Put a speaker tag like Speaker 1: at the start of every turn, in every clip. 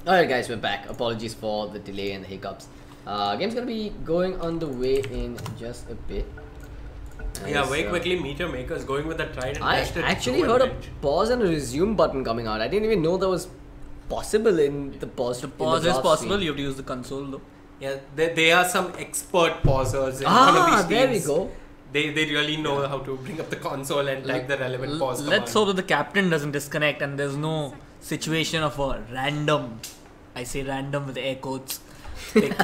Speaker 1: Alright guys, we're back. Apologies for the delay and the hiccups. Game's gonna be going on the way in just a bit.
Speaker 2: Yeah, very quickly, Meteor Maker's going with the tried and tested.
Speaker 1: I actually heard a pause and a resume button coming out. I didn't even know that was possible in the pause.
Speaker 3: The pause is possible, you have to use the console though.
Speaker 2: Yeah, there are some expert pausers in one of these
Speaker 1: there we
Speaker 2: teams.
Speaker 1: go.
Speaker 2: They really know how to bring up the console and type the relevant pause command.
Speaker 3: Let's hope that the captain doesn't disconnect and there's no situation of a random, I say random with air quotes, pick.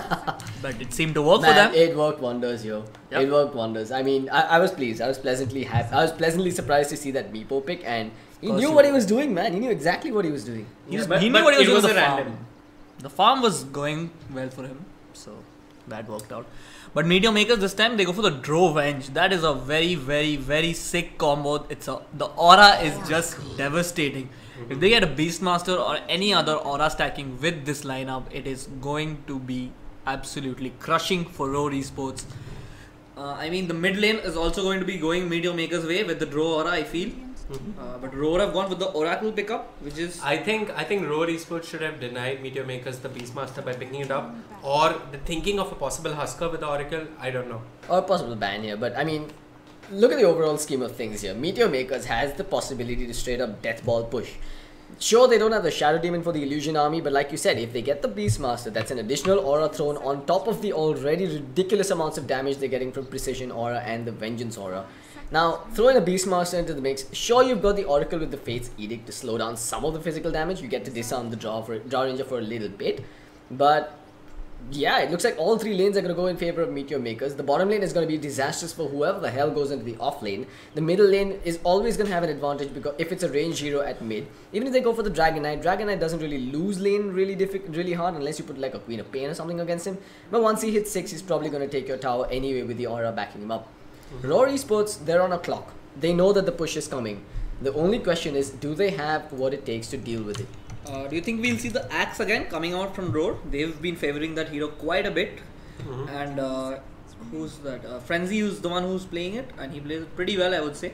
Speaker 3: But it seemed to work for them.
Speaker 1: It worked wonders, yo.
Speaker 3: Yep.
Speaker 1: It worked wonders. I mean, I was pleased. I was pleasantly happy. I was pleasantly surprised to see that Meepo pick, and he knew what he was doing, man. He knew exactly what he was doing.
Speaker 3: He knew what he was doing with the farm.
Speaker 2: Random.
Speaker 3: The farm was going well for him, so that worked out. But Meteor Makers this time, they go for the Drovenge. That is a very, very, very sick combo. The aura is just devastating. If they get a Beastmaster or any other aura stacking with this lineup, it is going to be absolutely crushing for Roar Esports. I mean, the mid lane is also going to be going Meteor Maker's way with the Draw aura, I feel. But Roar have gone with the Oracle pickup, which is...
Speaker 2: I think Roar Esports should have denied Meteor Makers the Beastmaster by picking it up, or the thinking of a possible Husker with the Oracle. I don't know.
Speaker 1: Or possible ban here, but I mean, look at the overall scheme of things here. Meteor Makers has the possibility to straight up death ball push. Sure, they don't have the Shadow Demon for the Illusion Army, but like you said, if they get the Beastmaster, that's an additional aura thrown on top of the already ridiculous amounts of damage they're getting from Precision aura and the Vengeance aura. Now, throwing a Beastmaster into the mix, sure, you've got the Oracle with the Fate's Edict to slow down some of the physical damage. You get to disarm the Draw Ranger for a little bit, but yeah, it looks like all three lanes are going to go in favor of Meteor Makers. The bottom lane is going to be disastrous for whoever the hell goes into the off lane. The middle lane is always going to have an advantage because if it's a ranged hero at mid, even if they go for the Dragon Knight doesn't really lose lane really hard unless you put like a Queen of Pain or something against him. But once he hits 6, he's probably going to take your tower anyway with the aura backing him up. Roar Esports, they're on a clock. They know that the push is coming. The only question is, do they have what it takes to deal with it?
Speaker 3: do you think we'll see the Axe again coming out from Roar? They've been favoring that hero quite a bit. And who's that? Frenzy is the one who's playing it, and he plays it pretty well, I would say.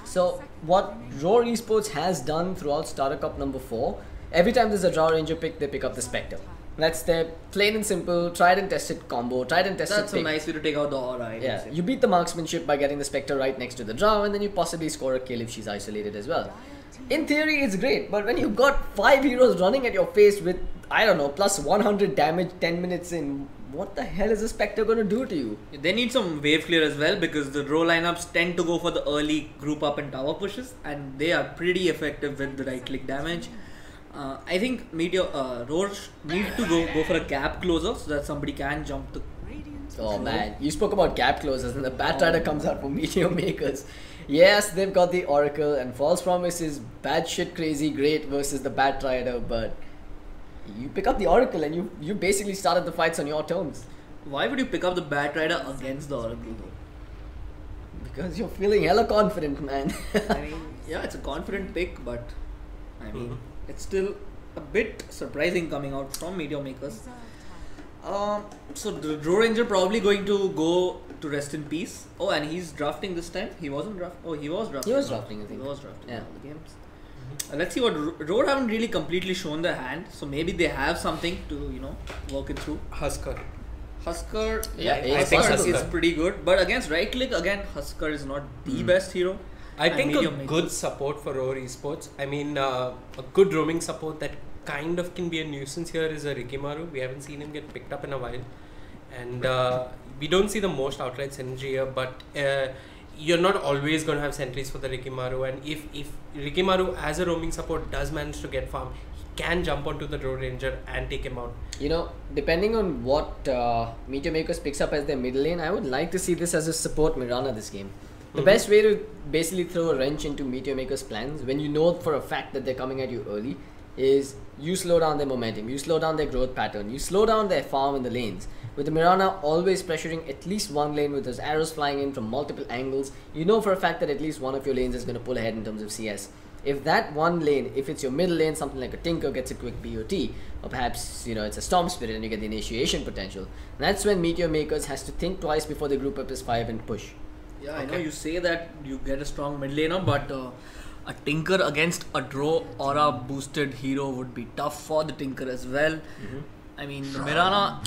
Speaker 1: So, what Roar Esports has done throughout Starter Cup number 4, every time there's a Draw Ranger pick, they pick up the Spectre. That's their plain and simple, tried and tested combo, tried and tested
Speaker 3: That's
Speaker 1: pick.
Speaker 3: a nice way to take out the aura.
Speaker 1: Yeah, you beat the marksmanship by getting the Spectre right next to the Draw, and then you possibly score a kill if she's isolated as well. In theory, it's great, but when you've got 5 heroes running at your face with, I don't know, plus 100 damage 10 minutes in, what the hell is a Spectre going to do to you?
Speaker 3: They need some wave clear as well, because the Draw lineups tend to go for the early group up and tower pushes, and they are pretty effective with the right click damage. I think Roar need to go for a gap closer so that somebody can jump the...
Speaker 1: Oh man, you spoke about gap closers and the Batrider comes out for Meteor Makers. Yes, they've got the Oracle and False Promise is bad shit crazy great versus the Batrider, but you pick up the Oracle and you basically started the fights on your terms.
Speaker 3: Why would you pick up the Batrider against the Oracle though?
Speaker 1: Because you're feeling hella confident, man.
Speaker 3: I mean, yeah, it's a confident pick, but I mean, it's still a bit surprising coming out from Meteor Makers. So the Draw Ranger probably going to go to rest in peace. Oh, and he's drafting this time. He wasn't drafting. Oh, he was drafting.
Speaker 1: He was drafting, I think.
Speaker 3: He was drafting.
Speaker 1: Yeah.
Speaker 3: All the games. Let's see what Roar haven't really completely shown their hand. So maybe they have something to work it through.
Speaker 2: Husker.
Speaker 1: Yeah,
Speaker 3: I think Husker is pretty good. But against right click again, Husker is not the best hero.
Speaker 2: I think a good support for Roar Esports. I mean, a good roaming support that kind of can be a nuisance here is a Rikimaru. We haven't seen him get picked up in a while. And we don't see the most outright synergy here, but you're not always going to have sentries for the Rikimaru. And if Rikimaru as a roaming support does manage to get farm, he can jump onto the Draw Ranger and take him out.
Speaker 1: Depending on what Meteor Makers picks up as their middle lane, I would like to see this as a support Mirana this game. The best way to basically throw a wrench into Meteor Makers' plans, when you know for a fact that they're coming at you early, is you slow down their momentum, you slow down their growth pattern, you slow down their farm in the lanes. With the Mirana always pressuring at least one lane with those arrows flying in from multiple angles, you know for a fact that at least one of your lanes is going to pull ahead in terms of CS. If that one lane, if it's your middle lane, something like a Tinker gets a quick BOT, or perhaps it's a Storm Spirit and you get the initiation potential, that's when Meteor Makers has to think twice before they group up as 5 and push.
Speaker 3: Yeah, I know you say that you get a strong mid laner, but A Tinker against a draw aura boosted hero would be tough for the Tinker as well. I mean, the Mirana,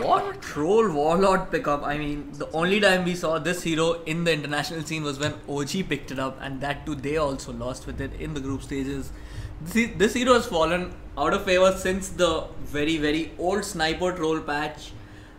Speaker 3: what troll warlord pickup. I mean, the only time we saw this hero in the international scene was when OG picked it up, and that too they also lost with it in the group stages. This hero has fallen out of favor since the very, very old sniper troll patch.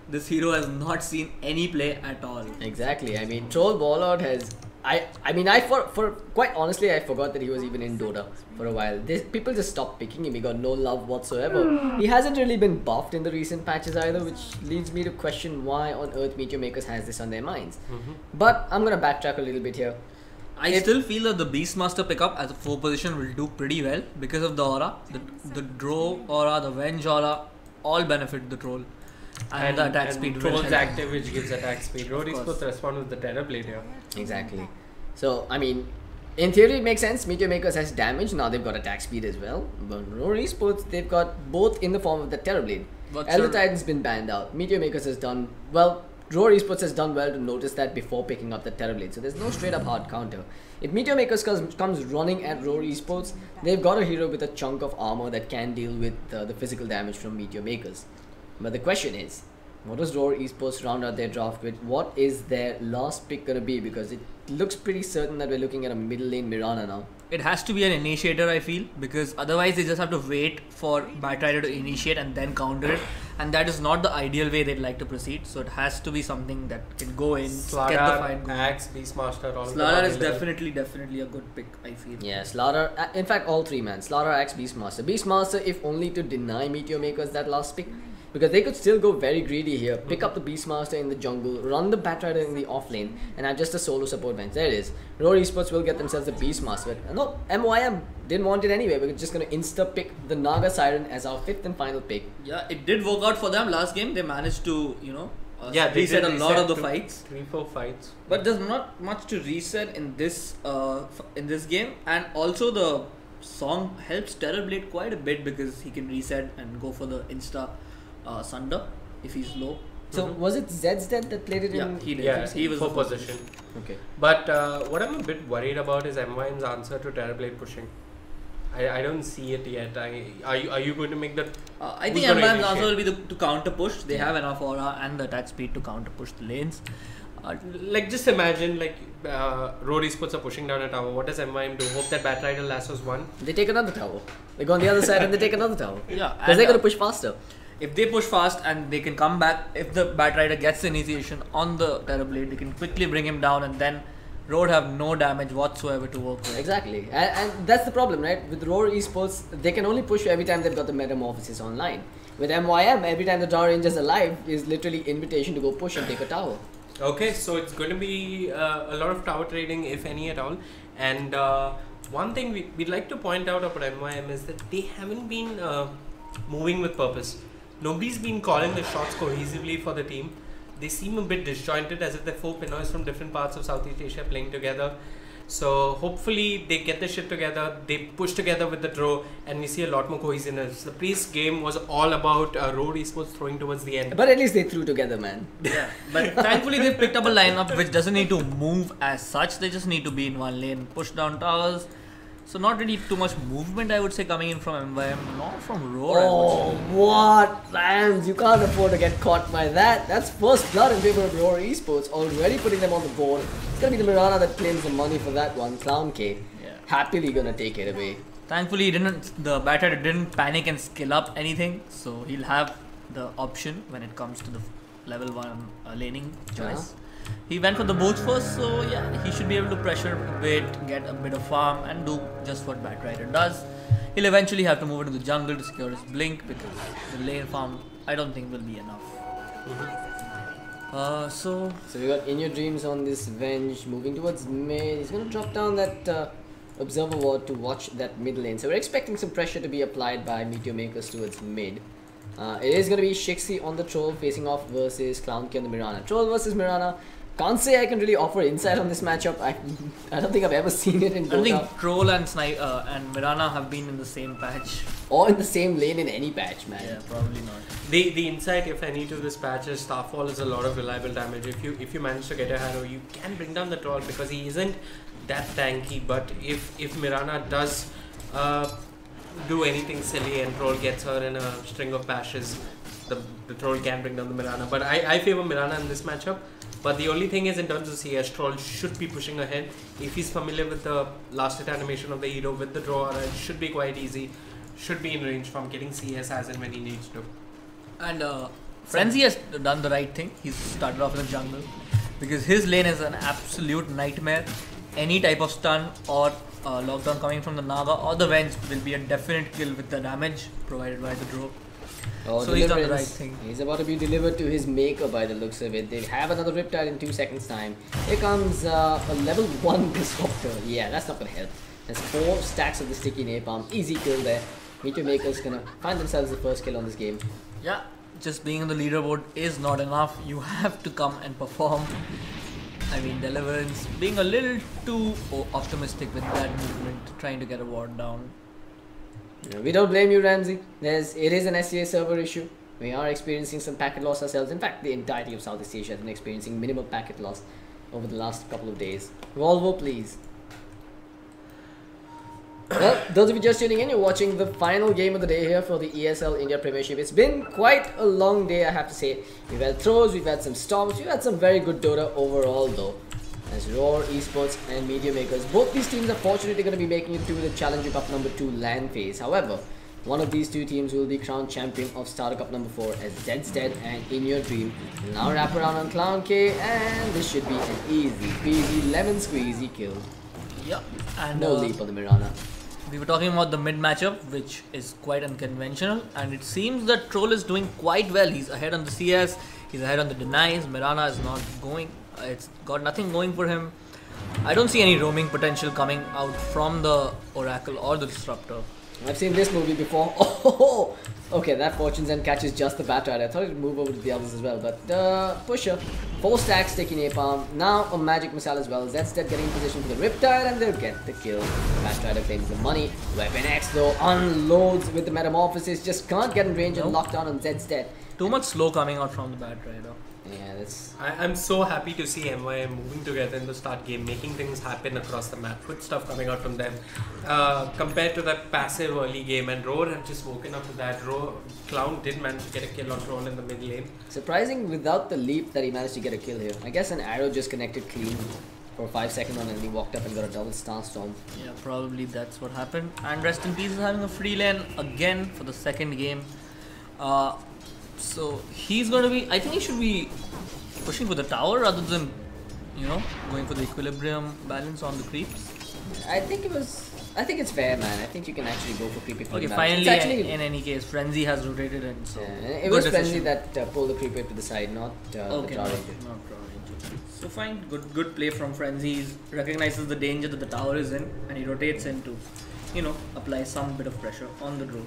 Speaker 3: This hero has not seen any play at all.
Speaker 1: Exactly. I mean, troll warlord has. For quite honestly, I forgot that he was even in Dota for a while. People just stopped picking him. He got no love whatsoever. He hasn't really been buffed in the recent patches either, which leads me to question why on earth Meteor Makers has this on their minds. But I'm gonna backtrack a little bit here.
Speaker 3: I still feel that the Beastmaster pickup as a 4 position will do pretty well because of the aura. The draw aura, the venge aura, all benefit the troll. And the attack speed.
Speaker 2: Troll's active, which gives attack speed. Rory's supposed to respond with the Terror Blade here.
Speaker 1: Exactly. So, I mean, in theory it makes sense. Meteor Makers has damage, now they've got attack speed as well. But Rory Esports, they've got both in the form of the Terror Blade. Elder Titan's been banned out. Meteor Makers has done well. Rory Esports has done well to notice that before picking up the Terror Blade. So there's no straight up hard counter. If Meteor Makers comes running at Rory Esports, they've got a hero with a chunk of armor that can deal with the physical damage from Meteor Makers. But the question is, what does Roar Esports round out their draft with? What is their last pick going to be? Because it looks pretty certain that we're looking at a middle lane Mirana now.
Speaker 3: It has to be an initiator, I feel, because otherwise they just have to wait for Batrider to initiate and then counter it, and that is not the ideal way they'd like to proceed. So it has to be something that can go in, get the fight going.
Speaker 2: Axe, Beastmaster, all
Speaker 3: Slaughter is definitely a good pick, I feel.
Speaker 1: Yeah, Slaughter, in fact all three, man. Slaughter, Axe, Beastmaster. Beastmaster, if only to deny Meteor Makers that last pick. Because they could still go very greedy here, pick up the Beastmaster in the jungle, run the Batrider in the offlane, and have just a solo support bench. There it is. Roar Esports will get themselves the Beastmaster. No, MYM didn't want it anyway. We're just going to insta-pick the Naga Siren as our 5th and final pick.
Speaker 3: Yeah, it did work out for them last game. They managed to,
Speaker 2: reset
Speaker 3: a lot of the fights.
Speaker 2: 3-4 fights.
Speaker 3: But there's not much to reset in this game. And also the song helps Terrorblade quite a bit because he can reset and go for the insta Sunder if he's low.
Speaker 1: So was it Zed's that played it in?
Speaker 3: Yeah, he did.
Speaker 2: Yeah,
Speaker 3: he was
Speaker 2: 4 position.
Speaker 1: Okay.
Speaker 2: But what I'm a bit worried about is MYM's answer to Terrorblade pushing. I don't see it yet. Are you going to make that?
Speaker 3: I think MYM's answer will be to counter push. They have enough aura and the attack speed to counter push the lanes.
Speaker 2: Just imagine Roar Esports are pushing down a tower. What does MYM do? Hope that Batrider lassos one.
Speaker 1: They take another tower. They go on the other side and they take another tower.
Speaker 3: Yeah,
Speaker 1: because they're going to push faster.
Speaker 3: If they push fast and they can come back, if the Batrider gets the initiation on the Terrorblade, they can quickly bring him down and then Roar have no damage whatsoever to work with.
Speaker 1: Exactly. And that's the problem, right? With Roar Esports, they can only push every time they've got the Metamorphosis online. With MYM, every time the Tower Ranger's alive is literally invitation to go push and take a tower.
Speaker 2: Okay, so it's going to be a lot of tower trading, if any at all. And one thing we'd like to point out about MYM is that they haven't been moving with purpose. Nobody's been calling the shots cohesively for the team. They seem a bit disjointed, as if they're 4 Pinoys from different parts of Southeast Asia playing together. So hopefully they get the shit together, they push together with the draw, and we see a lot more cohesiveness. The previous game was all about Roar Esports throwing towards the end.
Speaker 1: But at least they threw together, man.
Speaker 3: Yeah, but thankfully they've picked up a lineup which doesn't need to move as such. They just need to be in one lane, push down towers. So not really too much movement, I would say, coming in from MYM, not from Roar.
Speaker 1: Oh, what plans? You can't afford to get caught by that. That's first blood in favor of Roar Esports, already putting them on the board. It's gonna be the Mirana that claims the money for that one. Clown K, happily gonna take it away.
Speaker 3: Thankfully, the Batrider didn't panic and skill up anything, so he'll have the option when it comes to the level 1 laning choice. He went for the boots first, so yeah, he should be able to pressure a bit, get a bit of farm and do just what Batrider does. He'll eventually have to move into the jungle to secure his blink because the lane farm I don't think will be enough. So
Speaker 1: we got In Your Dreams on this Venge moving towards mid. He's gonna drop down that Observer Ward to watch that mid lane. So we're expecting some pressure to be applied by Meteor Makers towards mid. It is going to be Shixi on the Troll facing off versus Clownki on the Mirana. Troll versus Mirana. Can't say I can really offer insight on this matchup. I don't think I've ever seen it in Dota.
Speaker 3: I don't think Troll and Mirana have been in the same patch.
Speaker 1: Or in the same lane in any patch, man.
Speaker 3: Yeah, probably not.
Speaker 2: The insight, if any, to this patch is Starfall is a lot of reliable damage. If you manage to get a hero, you can bring down the Troll because he isn't that tanky, but if Mirana does do anything silly and Troll gets her in a string of bashes, the Troll can bring down the Mirana. But I favor Mirana in this matchup. But the only thing is, in terms of CS, Troll should be pushing ahead. If he's familiar with the last hit animation of the hero with the draw, it should be quite easy. Should be in range from getting CS as and when he needs to.
Speaker 3: And Frenzy has done the right thing. He's started off in the jungle because his lane is an absolute nightmare. Any type of stun or lockdown coming from the Naga or the Venge will be a definite kill with the damage provided by the draw.
Speaker 1: Oh,
Speaker 3: so he's done the right thing.
Speaker 1: He's about to be delivered to his maker by the looks of it. They have another Riptide in 2 seconds time. Here comes a level 1 Disruptor. Yeah, that's not going to help. There's 4 stacks of the sticky napalm. Easy kill there. Meteor Maker's going to find themselves the first kill on this game.
Speaker 3: Yeah, just being on the leaderboard is not enough. You have to come and perform. I mean, Deliverance being a little too optimistic with that movement, trying to get a ward down.
Speaker 1: We don't blame you, Ramsey. It is an SCA server issue. We are experiencing some packet loss ourselves. In fact, the entirety of Southeast Asia has been experiencing minimal packet loss over the last couple of days. Volvo, please. Well, those of you just tuning in, you're watching the final game of the day here for the ESL India Premiership. It's been quite a long day, I have to say. We've had throws, we've had some storms, we've had some very good Dota overall though. As Roar, eSports and Media Makers, both these teams are fortunately going to be making it to the Challenger Cup number 2 LAN phase. However, one of these two teams will be crowned champion of Starter Cup number 4 as Dead and In Your Dream will now wrap around on Clown K, and this should be an easy peasy lemon squeezy kill.
Speaker 3: Yep. And
Speaker 1: no leap on the Mirana.
Speaker 3: We were talking about the mid matchup, which is quite unconventional, and it seems that Troll is doing quite well. He's ahead on the CS, he's ahead on the denies. Mirana is not going. It's got nothing going for him. I don't see any roaming potential coming out from the Oracle or the Disruptor.
Speaker 1: I've seen this movie before. Oh, okay, that Fortune's End catches just the Batrider. I thought it would move over to the others as well, but Pusher, 4 stacks, sticky napalm, now a magic missile as well. Zedstead getting in position for the Riptide, and they'll get the kill. Batrider claims the money. Weapon X though unloads with the Metamorphosis, just can't get in range and lock down on Zedstead.
Speaker 3: Too much slow coming out from the Batrider.
Speaker 1: Yeah, that's...
Speaker 2: I'm so happy to see MYM moving together in the start game, making things happen across the map, good stuff coming out from them. Compared to that passive early game, and Roar had just woken up to that. Clown did manage to get a kill on Troll in the mid lane.
Speaker 1: Surprising without the leap that he managed to get a kill here. I guess an arrow just connected clean for a 5-second one, and he walked up and got a double Starstorm.
Speaker 3: Yeah, probably that's what happened. And Rest in Peace is having a free lane again for the second game. So he's going to be, I think he should be pushing for the tower rather than, you know, going for the equilibrium balance on the creeps.
Speaker 1: I think it's fair, man. I think you can actually go for creep.
Speaker 3: Okay, finally, in any case, Frenzy has rotated in. So
Speaker 1: yeah, it was Frenzy that pulled the creep to the side, not the Draw Ranger.
Speaker 3: Not Draw Ranger. So fine, good play from Frenzy. He recognizes the danger that the tower is in, and he rotates in to, you know, apply some bit of pressure on the draw.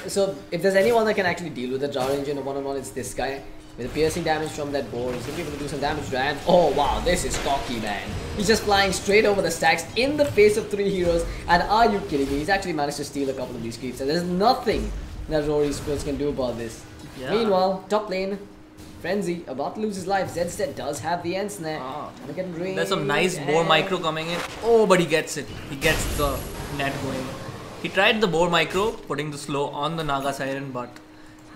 Speaker 1: So if there's anyone that can actually deal with the Draw Ranger in a one-on-one, it's this guy. With the piercing damage from that board, he's going to be able to do some damage to him. Oh wow, this is cocky, man. He's just flying straight over the stacks in the face of 3 heroes. And are you kidding me? He's actually managed to steal a couple of these creeps, and there's nothing that Rory Esports can do about this. Yeah. Meanwhile, top lane, Frenzy about to lose his life. Zedstead does have the end snare.
Speaker 3: There's some nice boar micro coming in. Oh, but he gets it. He gets the net going. He tried the boar micro, putting the slow on the Naga Siren, but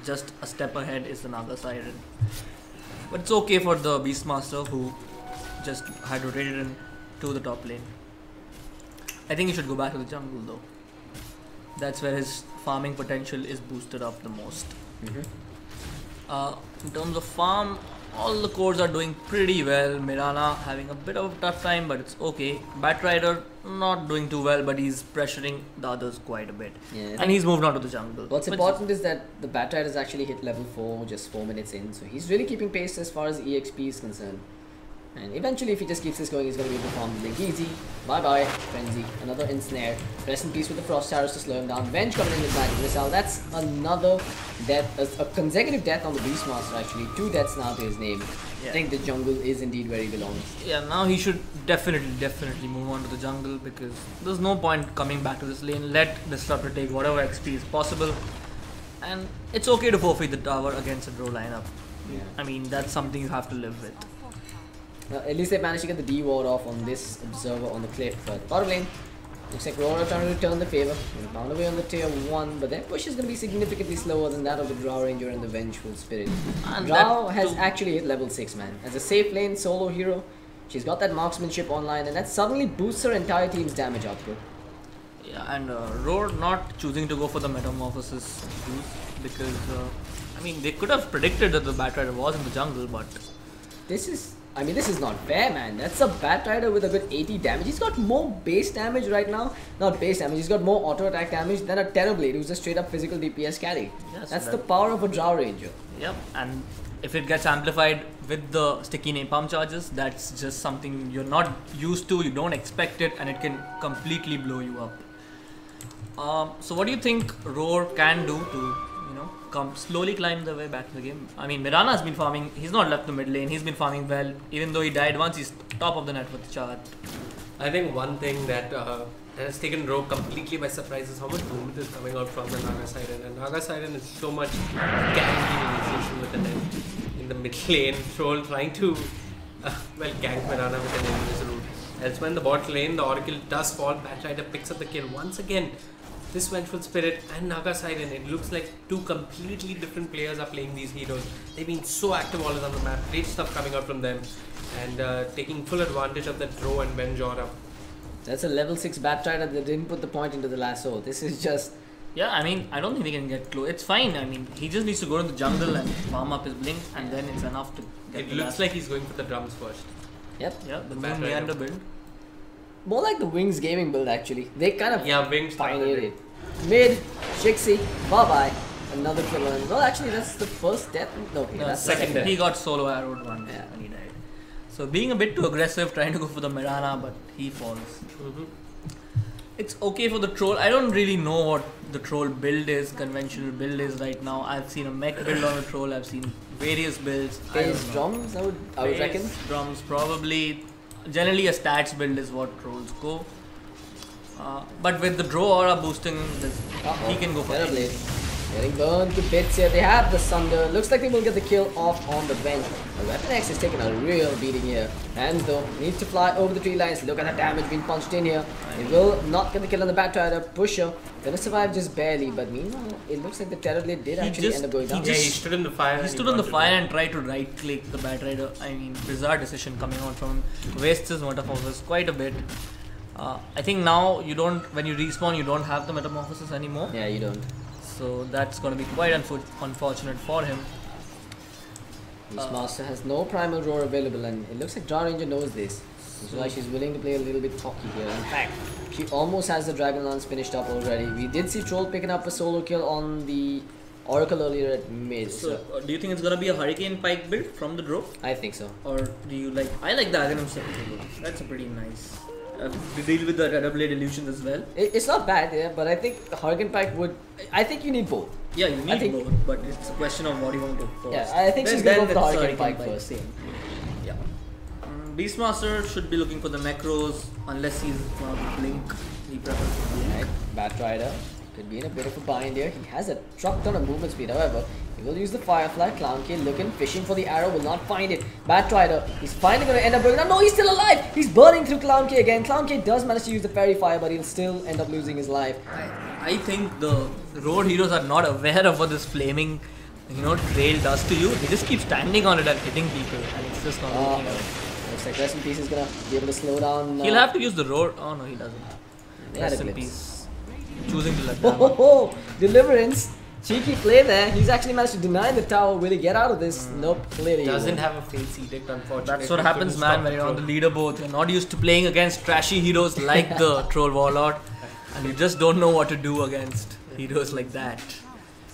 Speaker 3: just a step ahead is the Naga Siren. But it's okay for the Beastmaster, who just had rotated in to the top lane. I think he should go back to the jungle though. That's where his farming potential is boosted up the most. In terms of farm, all the cores are doing pretty well. Mirana having a bit of a tough time, but it's okay. Batrider not doing too well, but he's pressuring the others quite a bit. Yeah, and he's moved on to the jungle.
Speaker 1: What's important is that the Batrider has actually hit level 4 just 4 minutes in, so he's really keeping pace as far as EXP is concerned. And eventually, if he just keeps this going, he's going to be able to farm the link easy. Bye-bye, Frenzy. Another ensnare. Rest in peace with the Frost Arrows to slow him down. Venge coming in with Magic Missile. That's another death, a consecutive death on the Beastmaster actually. 2 deaths now to his name. Yeah. I think the jungle is indeed where he belongs.
Speaker 3: Yeah, now he should definitely move on to the jungle, because there's no point coming back to this lane. Let Disruptor take whatever XP is possible. And it's okay to forfeit the tower against a draw lineup. Yeah. I mean, that's something you have to live with.
Speaker 1: At least they managed to get the D ward off on this observer on the cliff, but bottom lane, looks like Aurora trying to return the favor. They found away on the tier 1, but their push is going to be significantly slower than that of the Drow Ranger and the Vengeful Spirit. Drow has actually hit level 6, man. As a safe lane solo hero, she's got that marksmanship online, and that suddenly boosts her entire team's damage output.
Speaker 3: Yeah, and Roar not choosing to go for the Metamorphosis use because, I mean, they could have predicted that the Batrider was in the jungle, but...
Speaker 1: This is not fair, man. That's a Batrider with a good 80 damage. He's got more base damage right now. Not base damage, he's got more auto attack damage than a Terrorblade, who's a straight up physical DPS carry. Yes, that's the power of a Drow Ranger.
Speaker 3: Yep, and if it gets amplified with the sticky napalm charges, that's just something you're not used to, you don't expect it, and it can completely blow you up. So what do you think Roar can do to, slowly climb the way back to the game? I mean, Mirana has been farming, he's not left the mid lane, he's been farming well, even though he died once, he's top of the net with the chart.
Speaker 2: I think one thing that has taken Rogue completely by surprise is how much movement is coming out from the Naga Siren. And Naga Siren is so much ganking initiation with the net in the mid lane. Troll trying to gank Mirana with an enemy's root. Elsewhere in the bot lane, the Oracle does fall. Batrider picks up the kill once again. This Vengeful Spirit and Naga Siren, it looks like two completely different players are playing these heroes. They've been so active all around the map, great stuff coming out from them, and taking full advantage of the Drow and Venge aura.
Speaker 1: That's a level 6 Batrider that didn't put the point into the lasso. This is just...
Speaker 3: Yeah, I mean, I don't think he can get close. It's fine, I mean, he just needs to go to the jungle and farm up his blink, and then it's enough to get
Speaker 2: it looks like he's going for the drums first.
Speaker 1: Yep.
Speaker 3: Yeah, the Moon Meander build.
Speaker 1: More like the Wings gaming build, actually. They kind of
Speaker 2: Wings
Speaker 1: pioneered it. Mid, Shixie, bye-bye. Another killer. Well, actually, that's the first death. No, that's
Speaker 2: second death.
Speaker 3: He got solo arrowed once and he died. So being a bit too aggressive, trying to go for the Mirana, but he falls. It's okay for the Troll. I don't really know what the Troll build is, conventional build is right now. I've seen a mech build on a Troll, I've seen various builds.
Speaker 1: Phase drums, I would reckon.
Speaker 3: Drums, probably. Generally a stats build is what Trolls go. But with the Drow aura boosting, he can go for it.
Speaker 1: Getting burned to bits here. They have the Sunder. Looks like they will get the kill off on the bench. The Weapon X is taking a real beating here. Hands though, needs to fly over the tree lines. Look at the damage being punched in here. He will not get the kill on the Batrider. Pusher. Gonna survive just barely, but meanwhile, it looks like the Terrorblade did actually end up going down.
Speaker 2: He stood in the fire.
Speaker 3: He stood on the fire and tried to right click the Batrider. I mean, bizarre decision coming out from him. Wastes his Metamorphosis quite a bit. I think now you don't, when you respawn, you don't have the Metamorphosis anymore.
Speaker 1: Yeah, you don't.
Speaker 3: So that's going to be quite unfortunate for him.
Speaker 1: Beastmaster has no primal roar available, and it looks like Drow Ranger knows this. That's why she's willing to play a little bit cocky here. In fact, she almost has the Dragon Lance finished up already. We did see Troll picking up a solo kill on the Oracle earlier at mid.
Speaker 3: So do you think it's going to be a Hurricane Pike build from the Drow?
Speaker 1: I think so.
Speaker 3: Or do you like... I like the Aghanim Scepter. That's a pretty nice... we deal with the Terrorblade illusions as well.
Speaker 1: It's not bad, yeah, but I think the Hurricane Pike would... I think you need both.
Speaker 3: Yeah, you need both, but it's a question of what you want to do first.
Speaker 1: Yeah, I think she's going to go for the Hurricane Pike first.
Speaker 3: Yeah. Beastmaster should be looking for the Necros, unless he's one of the Blink. He prefers Blink.
Speaker 1: Right, Batrider could be in a bit of a bind here. He has a truck ton of movement speed, however. He will use the Firefly. Clown Kid looking, fishing for the arrow, will not find it. Batrider, he's finally going to end up going down. No, he's still alive! He's burning through Clown Kid again. Clown Kid does manage to use the Fairy Fire, but he'll still end up losing his life.
Speaker 3: I think the road heroes are not aware of what this flaming, trail does to you. They just keep standing on it and hitting people, and it's just not working out.
Speaker 1: Looks like Rest in Peace is going to be able to slow down.
Speaker 3: He'll have to use the road. Oh no, he doesn't. Rest in Peace. Choosing to let down.
Speaker 1: Oh, Deliverance. Cheeky play there. He's actually managed to deny the tower. Will he get out of this? Nope, clearly
Speaker 2: doesn't have a Fate's Edict, unfortunately.
Speaker 3: That's what happens, man, when you're on the leaderboard. You're not used to playing against trashy heroes like the Troll Warlord, and you just don't know what to do against heroes like that.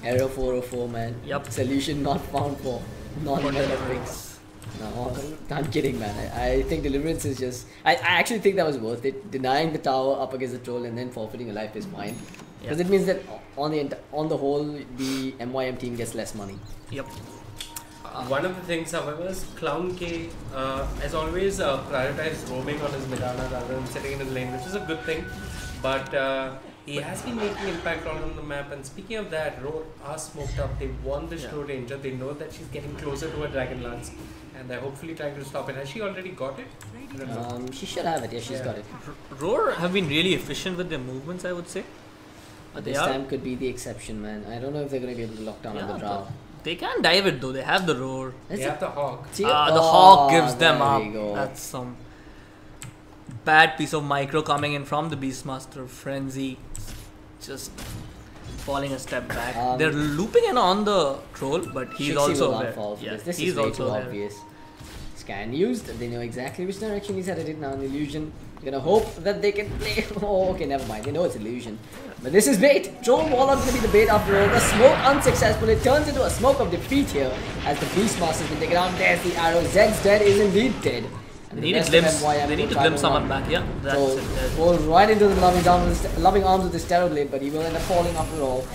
Speaker 1: Error 404, man.
Speaker 3: Yep.
Speaker 1: Solution not found for non-Deliverance. No, I'm kidding, man. I think Deliverance is just... I actually think that was worth it. Denying the tower up against the Troll and then forfeiting a life is fine. Because it means that on the whole, the MYM team gets less money.
Speaker 3: Yep.
Speaker 2: One of the things, however, is Clown K has always prioritized roaming on his Mirana rather than sitting in his lane, which is a good thing. But he has been making impact all on the map. And speaking of that, Roar are smoked up. They won the Show Ranger. They know that she's getting closer to her Dragon Lance. and they're hopefully trying to stop it. Has she already got it?
Speaker 1: She should have it. Yeah, she's got it.
Speaker 3: Roar have been really efficient with their movements, I would say.
Speaker 1: But this time could be the exception, man. I don't know if they're going to be able to lock down on the draw.
Speaker 3: They can dive it though. They have the roar.
Speaker 2: They have the hawk.
Speaker 3: The hawk gives them up. That's some bad piece of micro coming in from the Beastmaster. Frenzy just falling a step back. They're looping in on the troll, but he's also there.
Speaker 1: Yeah, this is way too obvious. Scan used. They know exactly which direction he's headed now. An illusion. They're gonna hope that they can play. Oh, okay, never mind. They know it's illusion. But this is bait. Troll Warlock gonna be the bait after all. The smoke unsuccessful. It turns into a smoke of defeat here as the Beastmaster's been taken down. There's the arrow. Zed's dead is indeed dead.
Speaker 3: They need to glimpse someone back, yeah.
Speaker 1: So, fall right into the loving arms of this Terrorblade, but he will end up falling after all.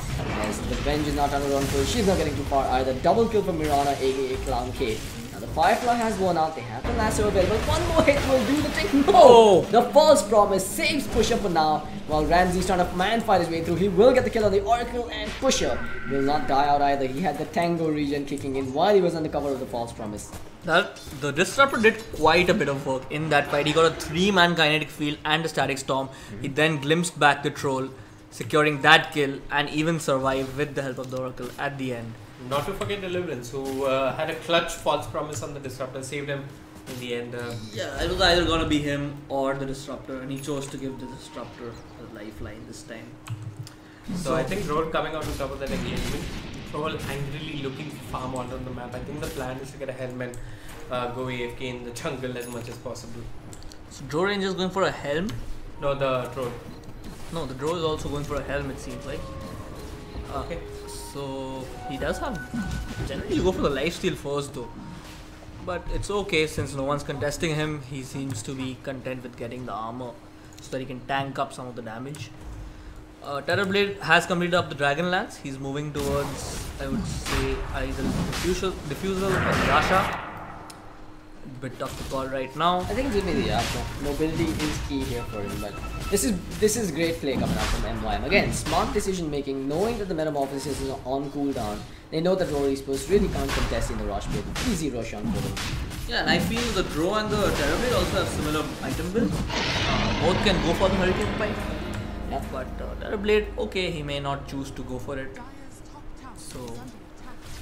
Speaker 1: As the Revenge is not on her own push, she's not getting too far either. Double kill from Mirana, aka Clown K. Now the Firefly has worn out, they have the lasso available. One more hit will do the trick. No! The false promise saves Pusher for now. While Ramsey's trying to man fight his way through, he will get the kill on the Oracle, and Pusher will not die out either. He had the Tango regen kicking in while he was under cover of the false promise.
Speaker 3: The Disruptor did quite a bit of work in that fight. He got a 3-man kinetic field and a static storm. He then glimpsed back the troll, securing that kill and even survived with the help of the Oracle at the end.
Speaker 2: Not to forget Deliverance, who had a clutch false promise on the Disruptor, saved him in the end.
Speaker 3: Yeah, it was either going to be him or the Disruptor, and he chose to give the Disruptor a lifeline this time.
Speaker 2: So I think Road coming out on top of that engagement. Troll angrily looking for farm all on the map. I think the plan is to get a helm and go AFK in the jungle as much as possible.
Speaker 3: So Drow Ranger is going for a helm?
Speaker 2: No, the Troll.
Speaker 3: No, the Drow is also going for a helm, it seems like.
Speaker 2: Okay.
Speaker 3: So he does have... Generally you go for the lifesteal first though. But it's okay since no one's contesting him. He seems to be content with getting the armor so that he can tank up some of the damage. Terrorblade has completed up the Dragon Lance. He's moving towards, I would say, either Diffusal or Yasha. Bit tough to call right now.
Speaker 1: I think it's going to be the Yasha. Mobility is key here for him, but this is great play coming out from MYM. Again, smart decision making, knowing that the Metamorphosis is on cooldown. They know that Rory Spurs really can't contest in the rush play. Easy rush on for them.
Speaker 3: Yeah, and I feel the Drow and the Terrorblade also have similar item builds. Both can go for the Hurricane Pipe. Yeah. But Terrorblade, okay, he may not choose to go for it. So,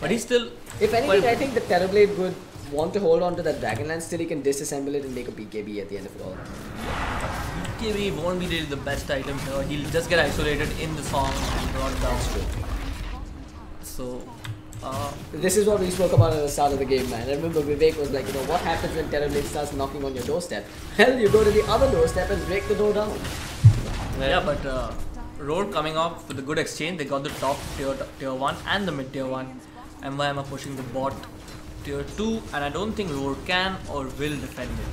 Speaker 3: but he's still...
Speaker 1: If anything, I think the Terrorblade would want to hold on to that Dragonlance till he can disassemble it and make a BKB at the end of it all.
Speaker 3: BKB won't be really the best item here. He'll just get isolated in the song and brought down.
Speaker 1: That's true.
Speaker 3: So,
Speaker 1: this is what we spoke about at the start of the game, man. I remember Vivek was like, you know, what happens when Terrorblade starts knocking on your doorstep? Hell, you go to the other doorstep and break the door down.
Speaker 3: Yeah, but Roar coming off with a good exchange. They got the top tier 1 and the mid tier 1. MYM are pushing the bot tier 2, and I don't think Roar can or will defend it.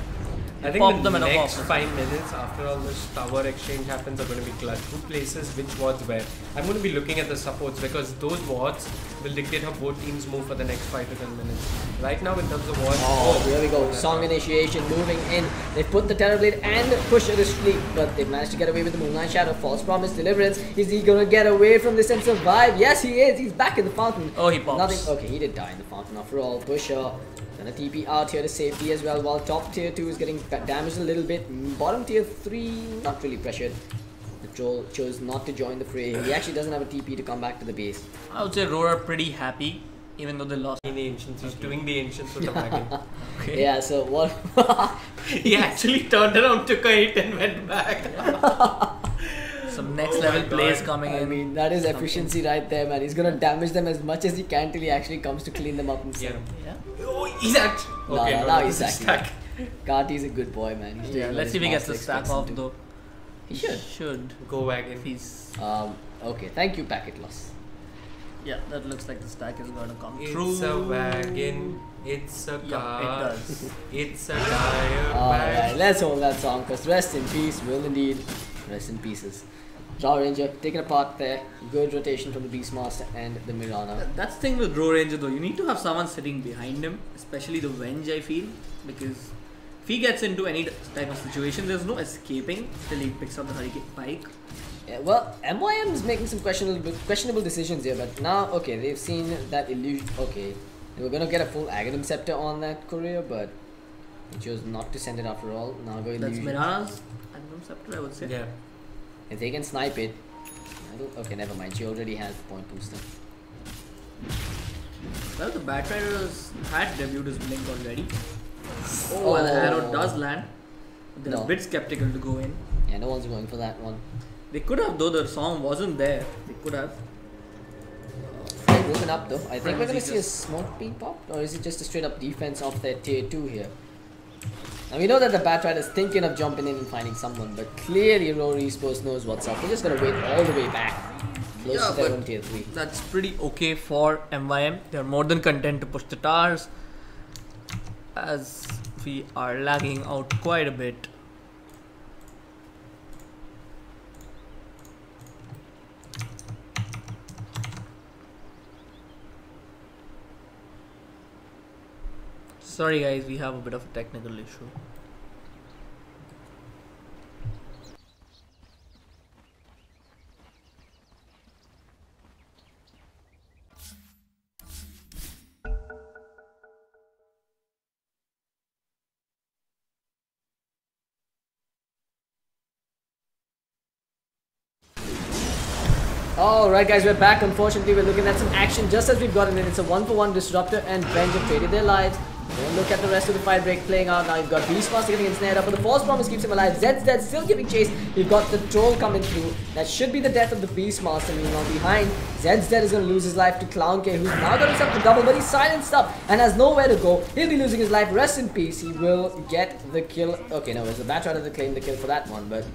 Speaker 2: I think the next 5 minutes after all this tower exchange happens are going to be clutch. Who places which wards where? I'm going to be looking at the supports because those wards will dictate how both teams move for the next 5 to 10 minutes. Right now in terms of wards...
Speaker 1: Oh, here we go. Song initiation moving in. They put the Terrorblade and Pusher to sleep, but they managed to get away with the Moonlight Shadow. False Promise, Deliverance. Is he going to get away from this and survive? Yes, he is. He's back in the fountain.
Speaker 3: Oh, he pops.
Speaker 1: Nothing. Okay, he did die in the fountain after all. Pusher gonna TP out here to safety as well, while top tier 2 is getting damaged a little bit. Bottom tier 3 not really pressured. The troll chose not to join the fray. He actually doesn't have a TP to come back to the base.
Speaker 3: I would say Roar are pretty happy even though they lost.
Speaker 2: In the Ancients, he's doing the Ancients with the wagon.
Speaker 1: Okay. Yeah, so what?
Speaker 2: He actually turned around, took a hit and went back.
Speaker 3: Some next level plays coming in.
Speaker 1: I mean, that is efficiency right there, man. He's gonna damage them as much as he can till he actually comes to clean them up himself.
Speaker 2: Yeah. Oh, he's act. Okay,
Speaker 1: now he's stack. Karti's a good boy, man. He's
Speaker 3: let's see if he gets the stack off though.
Speaker 1: He should.
Speaker 2: Go wagon.
Speaker 3: He's
Speaker 1: okay, thank you, packet loss.
Speaker 3: Yeah, that looks like the stack is gonna come
Speaker 2: through. It's a wagon. It's a car.
Speaker 3: Yeah, it does.
Speaker 2: It's a tire.
Speaker 1: Alright, let's hold that song because rest in peace will indeed rest in pieces. Drow Ranger taken apart there. Good rotation from the Beastmaster and the Mirana.
Speaker 3: That's the thing with Drow Ranger though. You need to have someone sitting behind him, especially the Venge, I feel, because if he gets into any type of situation, there's no escaping till he picks up the Hurricane Pike.
Speaker 1: Yeah, well, MYM is making some questionable decisions here, but now, okay, they've seen that illusion. Okay, They were gonna get a full Aghanim Scepter on that courier, but he chose not to send it after all. Naga
Speaker 3: That's
Speaker 1: Illusion.
Speaker 3: Mirana's Aghanim Scepter, I would say.
Speaker 2: Yeah.
Speaker 1: If they can snipe it, okay, never mind. She already has the point booster.
Speaker 3: Well, the Batriders had debuted his blink already. Oh, and the arrow does land. They're a bit skeptical to go in.
Speaker 1: Yeah, no one's going for that one.
Speaker 3: They could have, though the song wasn't there. They could have.
Speaker 1: They've woken up though. I think we're gonna see a smoke being popped, or is it just a straight up defense of their tier 2 here? Now we know that the Batrider is thinking of jumping in and finding someone, but clearly Rory eSports knows what's up. They're just gonna wait all the way back, close to their own tier 3.
Speaker 3: That's pretty okay for MYM. They're more than content to push the towers, as we are lagging out quite a bit. Sorry guys, we have a bit of a technical issue.
Speaker 1: Alright guys, we're back. Unfortunately, we're looking at some action just as we've gotten in. It's a 1-for-1 Disruptor and Venge have traded their lives. Don't look at the rest of the fight break playing out. Now you've got Beastmaster getting ensnared up, but the Force Promise keeps him alive. Zed's dead, still giving chase. You've got the Troll coming through. That should be the death of the Beastmaster. Meanwhile, behind, Zed's dead is going to lose his life to Clown K, who's now got himself to double, but he's silenced up and has nowhere to go. He'll be losing his life. Rest in peace. He will get the kill. Okay, no, it's the Batrider that claimed the kill for that one, but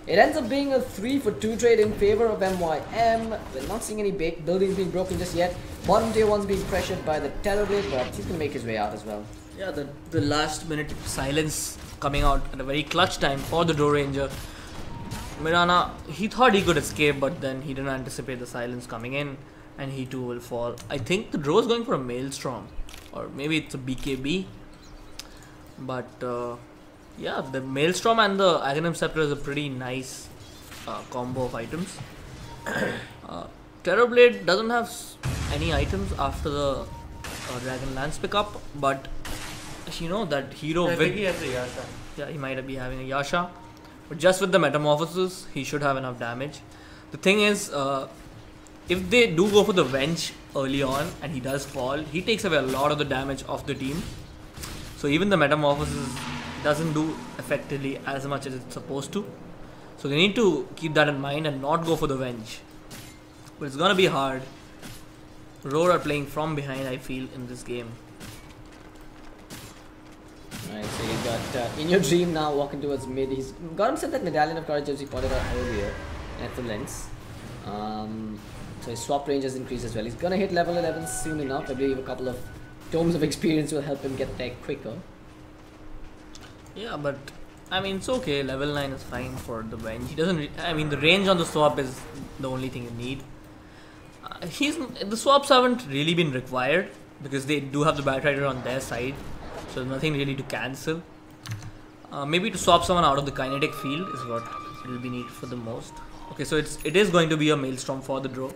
Speaker 1: it ends up being a 3-for-2 trade in favor of MYM. We're not seeing any buildings being broken just yet. Bottom tier 1's being pressured by the Terrorblade, but he's going to make his way out as well.
Speaker 3: Yeah, the last minute silence coming out at a very clutch time for the Drow Ranger. Mirana, he thought he could escape, but then he didn't anticipate the silence coming in, and he too will fall. I think the Drow is going for a Maelstrom, or maybe it's a BKB. But yeah, the Maelstrom and the Aghanim Scepter is a pretty nice combo of items. Terrorblade doesn't have any items after the Dragon Lance pickup, but you know that hero
Speaker 2: I think he has a Yasha.
Speaker 3: Yeah, he might be having a Yasha, but just with the Metamorphosis, he should have enough damage. The thing is, if they do go for the Venge early on and he does fall, he takes away a lot of the damage of the team. So even the Metamorphosis doesn't do effectively as much as it's supposed to. So they need to keep that in mind and not go for the Venge. But it's gonna be hard. Roar are playing from behind, I feel, in this game.
Speaker 1: Right, so you've got In Your Dream now walking towards mid. He's got himself that Medallion of Courage as we pointed out earlier at the lens. So his swap range has increased as well. He's gonna hit level 11 soon enough. I believe a couple of Tomes of Experience will help him get there quicker.
Speaker 3: Yeah, but I mean, it's okay. Level 9 is fine for the Venge. He doesn't. I mean, the range on the swap is the only thing you need. The swaps haven't really been required because they do have the Batrider on their side, so there's nothing really to cancel. Maybe to swap someone out of the kinetic field is what will be needed for the most. Okay, so it is going to be a Maelstrom for the Drow.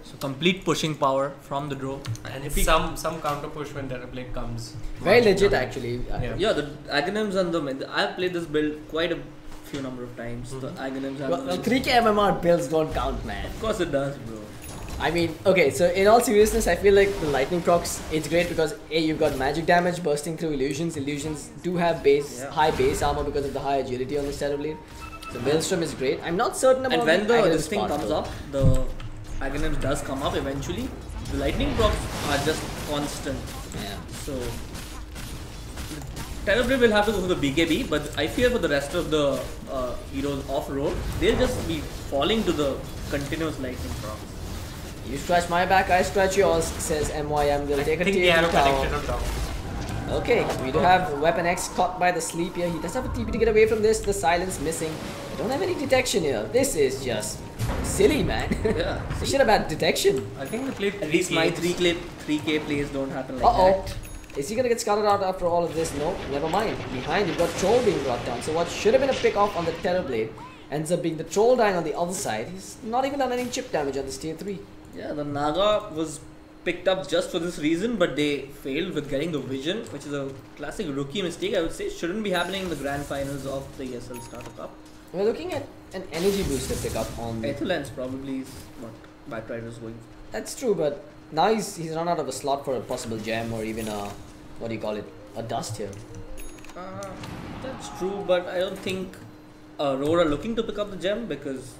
Speaker 3: So complete pushing power from the Drow.
Speaker 2: And if some counter push when Terrorblade comes.
Speaker 1: Very legit actually.
Speaker 3: Yeah, the Aghanims and the I've played this build quite a few number of times. The Aghanims and
Speaker 1: Well, 3k MMR builds don't count, man.
Speaker 3: of course it does, bro.
Speaker 1: I mean, okay, so in all seriousness, I feel like the lightning procs, it's great because A, you've got magic damage bursting through illusions. Illusions do have high base armor because of the high agility on the Terrorblade. So Maelstrom is great. I'm not certain about
Speaker 3: And when this thing
Speaker 1: part,
Speaker 3: comes
Speaker 1: though.
Speaker 3: up, the Aghanims does come up eventually. The lightning procs are just constant.
Speaker 1: Yeah.
Speaker 3: So Terrorblade will have to go for the BKB, but I fear for the rest of the heroes off-road, they'll just be falling to the continuous lightning procs.
Speaker 1: You scratch my back, I scratch yours, says MYM. They'll take a tier 2 tower. Okay, we do have Weapon X caught by the sleep here. He does have a TP to get away from this. The silence missing. We don't have any detection here. This is just silly, man.
Speaker 3: Yeah.
Speaker 1: They should have had detection.
Speaker 2: I think they played
Speaker 3: At least my 3k plays don't happen like that.
Speaker 1: Is he gonna get scouted out after all of this? No, never mind. Behind, you've got Troll being brought down. So what should have been a pick off on the Terrorblade ends up being the Troll dying on the other side. He's not even done any chip damage on this tier 3.
Speaker 3: Yeah, the Naga was picked up just for this reason, but they failed with getting the vision, which is a classic rookie mistake. I would say shouldn't be happening in the grand finals of the ESL Starter Cup.
Speaker 1: We're looking at an energy booster pickup on.
Speaker 3: Ethylance probably is what Batrider is going for.
Speaker 1: That's true, but now he's run out of a slot for a possible gem or even a, what do you call it, a dust here.
Speaker 3: That's true, but I don't think Roar are looking to pick up the gem because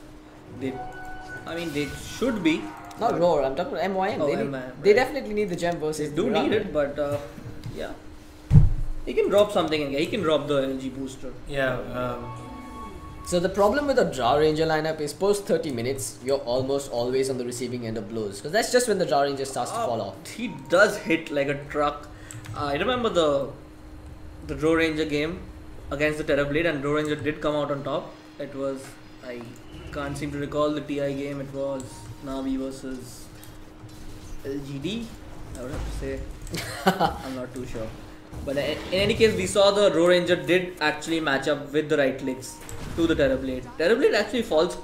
Speaker 3: they should be.
Speaker 1: Not Roar, I'm talking about MYM.
Speaker 3: Oh,
Speaker 1: They,
Speaker 3: MYM,
Speaker 1: they
Speaker 3: right.
Speaker 1: definitely need the gem versus
Speaker 3: They do
Speaker 1: Mirana.
Speaker 3: need it, but yeah. He can drop something again. He can drop the energy booster.
Speaker 2: Yeah.
Speaker 1: So the problem with a Draw Ranger lineup is post 30 minutes, you're almost always on the receiving end of blows. Because that's just when the Draw Ranger starts to fall off.
Speaker 3: He does hit like a truck. I remember the Draw Ranger game against the Terrorblade, and Draw Ranger did come out on top. It was, I can't seem to recall the TI game. It was Navi versus LGD, I would have to say. I'm not too sure. But in any case, we saw the Draw Ranger did actually match up with the right clicks to the Terrorblade. Terrorblade actually falls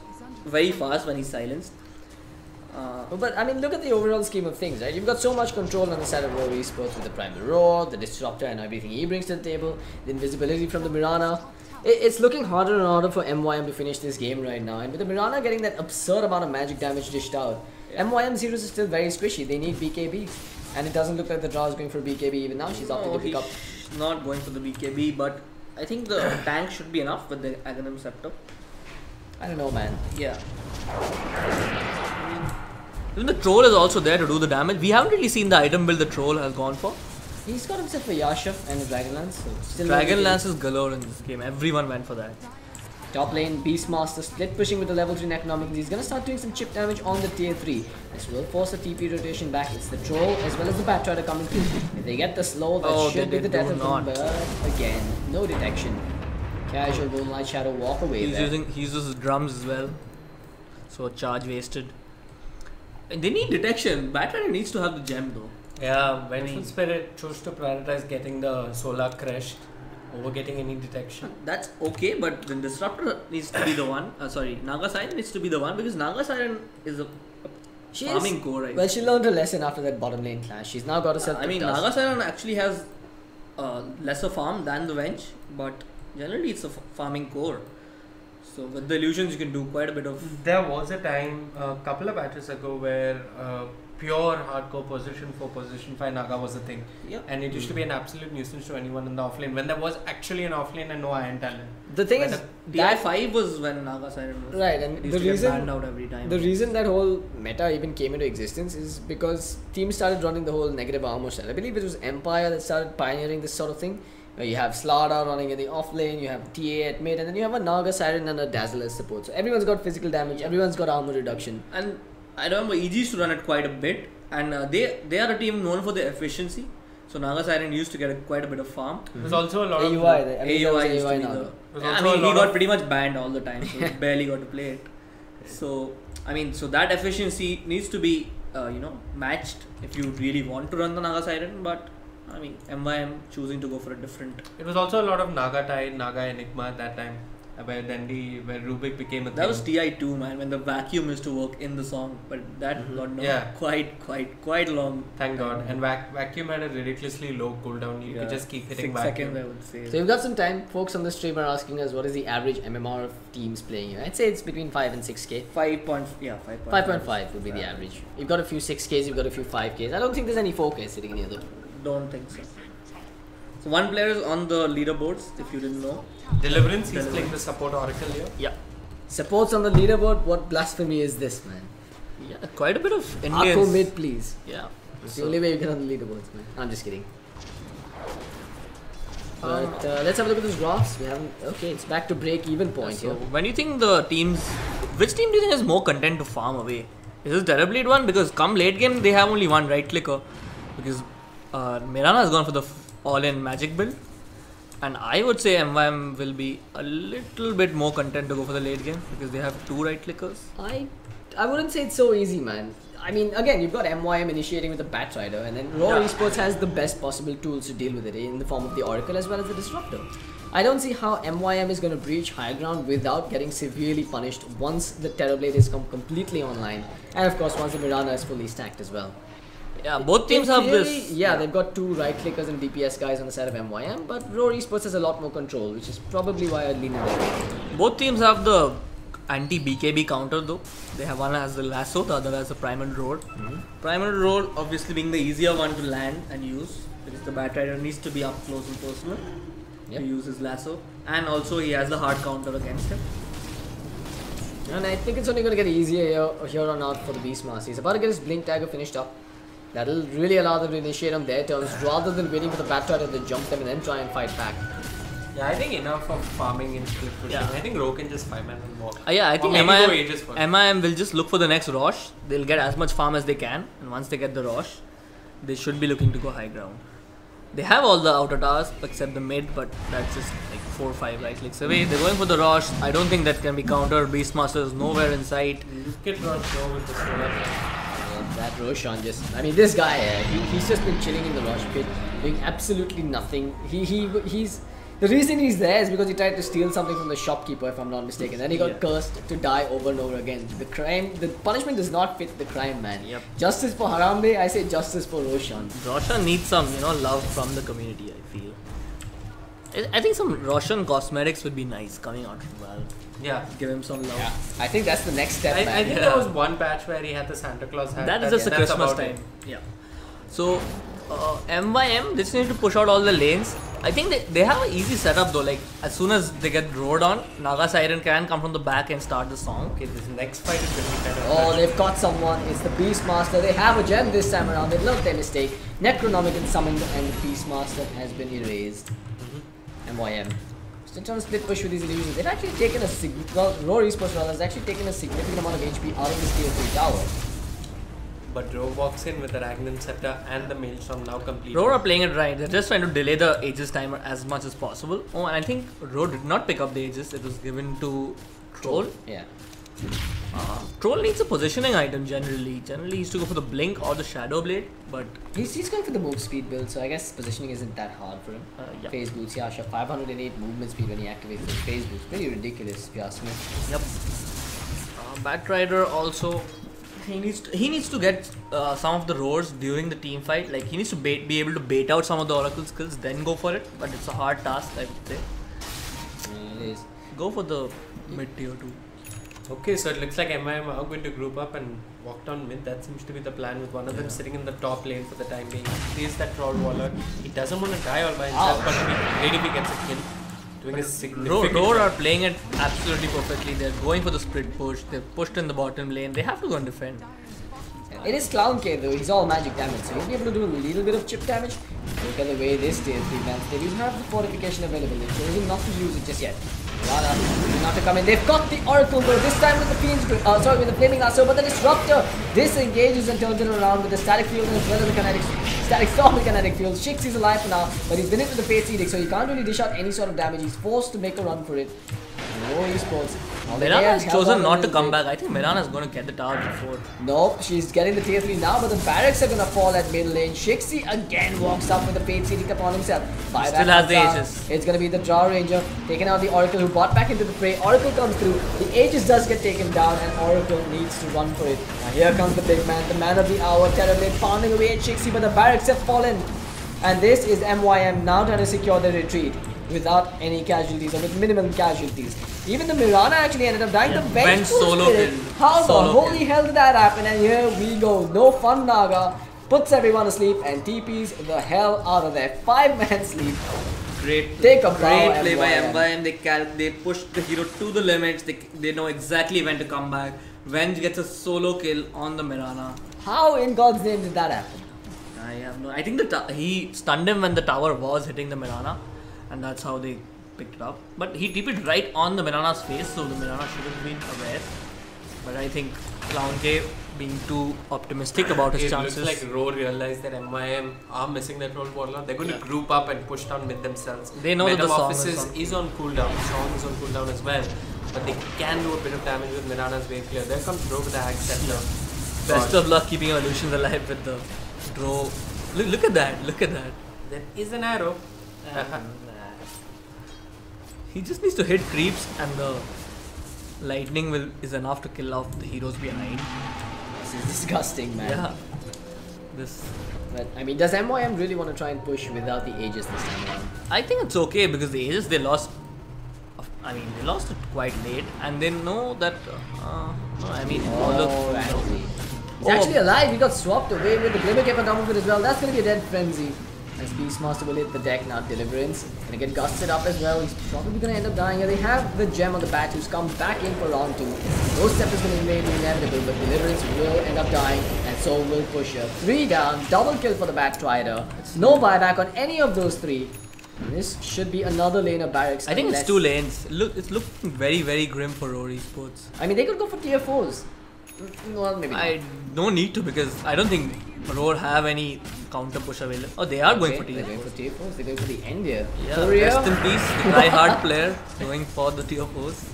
Speaker 3: very fast when he's silenced.
Speaker 1: But I mean, look at the overall scheme of things, right? You've got so much control on the side of Roar Esports with the Primal Roar, the Disruptor and everything he brings to the table, the invisibility from the Mirana. It's looking harder and harder for MYM to finish this game right now. And with the Mirana getting that absurd amount of magic damage dished out, MYM Zeros is still very squishy. They need BKB. And it doesn't look like the draw is going for BKB even now. She's opting to pick up.
Speaker 3: Not going for the BKB, but I think the tank should be enough with the Aghanim Scepter.
Speaker 1: I don't know, man.
Speaker 3: Yeah. Even the Troll is also there to do the damage. We haven't really seen the item build the Troll has gone for.
Speaker 1: He's got himself a Yasha and a Dragonlance. So still
Speaker 3: Dragonlance is galore in this game. Everyone went for that.
Speaker 1: Top lane, Beastmaster split pushing with the level 3 economics. He's gonna start doing some chip damage on the tier 3. This will force a TP rotation back. It's the Troll as well as the Batrider coming through. If they get the slow, that should be the death of him. But again, no detection. Casual Moonlight Shadow walk away.
Speaker 3: He uses drums as well. So charge wasted. And they need detection. Batrider needs to have the gem though.
Speaker 2: Yeah, Vengeful Spirit chose to prioritize getting the Solar crushed over getting any detection.
Speaker 3: That's okay, but the Disruptor needs to be the one. Naga Siren needs to be the one because Naga Siren is a farming core, right?
Speaker 1: Well, she learned her lesson after that bottom lane clash. She's now got herself.
Speaker 3: Naga Siren actually has lesser farm than the Venge, but generally it's a farming core. So with the illusions, you can do quite a bit of.
Speaker 2: There was a time, a couple of batches ago, where pure hardcore position 4, position 5 Naga was a thing.
Speaker 3: Yep.
Speaker 2: And it used to be an absolute nuisance to anyone in the offlane when there was actually an offlane and no iron talent.
Speaker 1: The thing is,
Speaker 3: DI5 was when Naga Siren was.
Speaker 1: Right, and
Speaker 3: the reason banned out every time.
Speaker 1: The reason that whole meta even came into existence is because teams started running the whole negative armor style. I believe it was Empire that started pioneering this sort of thing. Where you have Slarda running in the offlane, you have TA at mid, and then you have a Naga Siren and a Dazzler as support. So everyone's got physical damage, everyone's got armor reduction.
Speaker 3: And I remember EG used to run it quite a bit, and they are a team known for their efficiency. So Naga Siren used to get quite a bit of farm.
Speaker 2: There's also a lot of
Speaker 3: AUI used to be he got pretty much banned all the time, so he barely got to play it. So so that efficiency needs to be matched if you really want to run the Naga Siren, but MYM choosing to go for a different.
Speaker 2: It was also a lot of Naga Tide, Naga Enigma at that time, where Rubik became a thing.
Speaker 3: That was TI2, man, when the vacuum used to work in the song, but that got quite long.
Speaker 2: Thank God. And vacuum had a ridiculously low cooldown. You could just keep hitting
Speaker 3: 6
Speaker 2: vacuum.
Speaker 3: seconds, I would say.
Speaker 1: So you've got some time. Folks on the stream are asking us what is the average MMR of teams playing here. I'd say it's between 5 and 6k. 5.5 would be the average. You've got a few 6ks, you've got a few 5ks. I don't think there's any 4ks sitting in the other.
Speaker 3: Don't think so. So one player is on the leaderboards, if you didn't know.
Speaker 2: Deliverance, he's playing the support Oracle here.
Speaker 1: Yeah. Supports on the leaderboard, what blasphemy is this, man?
Speaker 3: Yeah, quite a bit of Indians.
Speaker 1: Akko mid, please.
Speaker 3: Yeah.
Speaker 1: It's the only way you get on the leaderboards, man. I'm just kidding. But let's have a look at those graphs. We haven't. Okay, it's back to break even point here.
Speaker 3: When you think the teams, which team do you think has more content to farm away? Is this Terrorblade one? Because come late game, they have only one right clicker. Because Mirana has gone for the all-in magic build, and I would say MYM will be a little bit more content to go for the late game because they have 2 right clickers.
Speaker 1: I wouldn't say it's so easy, man. Again, you've got MYM initiating with the Batrider, and then Roar Esports has the best possible tools to deal with it in the form of the Oracle as well as the Disruptor. I don't see how MYM is going to breach high ground without getting severely punished once the Terrorblade is completely online, and of course once the Mirana is fully stacked as well.
Speaker 3: Yeah, both teams have this.
Speaker 1: Yeah, they've got 2 right clickers and DPS guys on the side of MYM, but Roar Esports has a lot more control, which is probably why I lean in there.
Speaker 3: Both teams have the anti-BKB counter though. They have one as the lasso, the other as the primal roar. Primal roar obviously being the easier one to land and use, because the Batrider needs to be up close and personal to use his lasso, and also he has the hard counter against him.
Speaker 1: And I think it's only going to get easier here on out for the Beastmaster. He's about to get his Blink Dagger finished up. That'll really allow them to initiate on their turns rather than waiting for the Batrider to jump them and then try and fight back.
Speaker 2: Yeah, I think enough of farming and split pushing. I think Ro can just 5-man and walk.
Speaker 3: Yeah, I think
Speaker 2: MIM
Speaker 3: MIM will just look for the next Rosh. They'll get as much farm as they can, and once they get the Rosh, they should be looking to go high ground. They have all the outer towers except the mid, but that's just like 4 or 5 right clicks away. They're going for the Rosh. I don't think that can be countered. Beastmaster is nowhere in sight.
Speaker 2: Look at Rosh go with the solar.
Speaker 1: That Roshan I mean, this guy, he's just been chilling in the Rosh pit, doing absolutely nothing. The reason he's there is because he tried to steal something from the shopkeeper, if I'm not mistaken. Then he got cursed to die over and over again. The punishment does not fit the crime, man. Justice for Harambe, I say justice for Roshan.
Speaker 3: Roshan needs some, love from the community, I feel. I think some Roshan cosmetics would be nice coming out from Valve.
Speaker 2: Yeah.
Speaker 3: Give him some love.
Speaker 1: Yeah. I think that's the next step, man.
Speaker 2: I think there was one patch where he had the Santa Claus hat.
Speaker 3: That is just a Christmas time. Yeah. So, MYM, they just need to push out all the lanes. I think they have an easy setup though. Like, as soon as they get roared on, Naga Siren can come from the back and start the song.
Speaker 2: Okay, this next fight is going to be kind of...
Speaker 1: Oh, they've got someone. It's the Beastmaster. They have a gem this time around. They've learned their mistake. Necronomicon summoned and the Beastmaster has been erased. MYM. Still trying to split push with these illusions. They've actually taken a Roar Esports has actually taken a significant amount of HP out of this tier 3 tower.
Speaker 2: But Ro walks in with the Ragnan Scepter and the Maelstrom now complete.
Speaker 3: Ro are playing it right. They're just trying to delay the Aegis timer as much as possible. Oh, and I think Ro did not pick up the Aegis. It was given to Troll.
Speaker 1: Yeah.
Speaker 3: Troll needs a positioning item generally. Generally, he used to go for the Blink or the Shadow Blade, but
Speaker 1: he's going for the move speed build, so I guess positioning isn't that hard for him.
Speaker 3: Yeah.
Speaker 1: Phase boots, yeah, sure. 508 movement speed when he activates his phase boots. Pretty ridiculous, if you ask me.
Speaker 3: Yep. Batrider also, he needs to get some of the roars during the team fight. Like, he needs to be able to bait out some of the Oracle skills, then go for it. But it's a hard task, I would say.
Speaker 1: It is.
Speaker 3: Go for the mid tier 2.
Speaker 2: Okay, so it looks like MIM are going to group up and walk down mid. That seems to be the plan, with one of them sitting in the top lane for the time being. He is that Troll Waller. He doesn't want to die all by himself, but it'll be great if he gets a kill. Doing a significant
Speaker 3: Roar are playing it absolutely perfectly. They're going for the split push. They've pushed in the bottom lane. They have to go and defend.
Speaker 1: It is Clown K though, he's all magic damage, so he'll be able to do a little bit of chip damage. Look at the way this tier 3 man, they do have the fortification available. They've chosen not to use it just yet. Rana, not to come in. They've got the Oracle though, this time with the Fiend's with the Flaming Lasso, but the Disruptor disengages and turns it around with the Static Field as well as the Kinetic Static Storm and Kinetic Field. Shix is alive for now, but he's been hit with the Fate's Edict, so he can't really dish out any sort of damage. He's forced to make a run for it. No esports.
Speaker 3: Mirana has chosen not to come back. I think Mirana is going to get the tower before.
Speaker 1: Nope, she's getting the tier 3 now, but the barracks are going to fall at middle lane. Shixi again walks up with the Fate's Edict upon himself.
Speaker 3: Still has the Aegis.
Speaker 1: It's going to be the Draw Ranger taking out the Oracle who bought back into the fray. Oracle comes through. The Aegis does get taken down and Oracle needs to run for it. Now here comes the big man, the man of the hour, Terrorblade pounding away at Shixi, but the barracks have fallen. And this is MYM now trying to secure the retreat without any casualties or with minimum casualties. Even the Mirana actually ended up dying. The bench
Speaker 3: solo
Speaker 1: kill.
Speaker 3: kill.
Speaker 1: How
Speaker 3: Solo
Speaker 1: the holy hell did that happen? And here we go. No fun Naga. Puts everyone asleep and TPs the hell out of there. 5-man sleep.
Speaker 3: Great
Speaker 1: Take a
Speaker 3: play
Speaker 1: bow,
Speaker 3: by
Speaker 1: MYM.
Speaker 3: MYM. They push the hero to the limits. They know exactly when to come back. Venge gets a solo kill on the Mirana.
Speaker 1: How in God's name did that happen?
Speaker 3: I have no. I think he stunned him when the tower was hitting the Mirana, and that's how they picked it up. But he TP'd right on the Mirana's face, so the Mirana should have been aware. But I think Clown K being too optimistic about his chances.
Speaker 2: It looks like Ro realized that MIM are missing that Troll Waller. They're going to group up and push down mid themselves.
Speaker 3: They know that the song
Speaker 2: is on cooldown. Song is on cooldown as well. But they can do a bit of damage with Mirana's wave clear. There comes Ro with the Axe Scepter.
Speaker 3: Best of luck keeping your illusions alive with the draw. Look at that. Look at that.
Speaker 2: There is an arrow.
Speaker 3: He just needs to hit creeps and the lightning is enough to kill off the heroes behind.
Speaker 1: This is disgusting, man.
Speaker 3: Yeah. This.
Speaker 1: But I mean, does MYM really want to try and push without the Aegis this time around?
Speaker 3: I think it's okay because the Aegis they lost. I mean, they lost it quite late, and they know that. No, I mean, all the.
Speaker 1: He's actually alive. He got swapped away with the Glimmer Cape on top of it as well. That's going to be a dead frenzy. As Beastmaster will hit the deck now. Deliverance gonna get gusted up as well. He's probably gonna end up dying here. They have the gem on the bat who's come back in for round 2. No step is gonna remain inevitable, but Deliverance will end up dying, and so will Pusher. 3 down, double kill for the Bat Rider. No buyback on any of those 3. And this should be another lane of barracks.
Speaker 3: I think it's 2 lanes. Look, it's looking very, very grim for Roar Esports.
Speaker 1: I mean, they could go for tier 4s. Well, maybe not.
Speaker 3: No need to because I don't think Roar have any counter push available. Oh, they are going for tier 4s.
Speaker 1: They're going for tier 4s. They're going for the end here.
Speaker 3: Yeah, rest in peace, the try-hard player going for the tier 4s.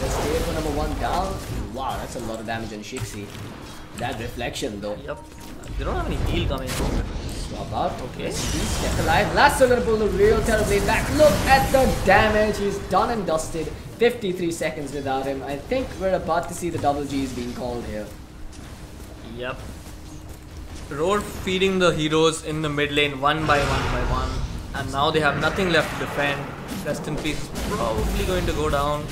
Speaker 1: That's tier 4 number 1 down. Wow, that's a lot of damage on Shixi. That reflection though.
Speaker 3: Yep. They don't have any heal coming.
Speaker 1: Swap out. Okay. He's kept alive. Lasso gonna pull the real Terrorblade back. Look at the damage. He's done and dusted. 53 seconds without him. I think we're about to see the double G's being called here.
Speaker 3: Yep. Roar feeding the heroes in the mid lane one by one. And now they have nothing left to defend. Rest in peace is probably going to go down.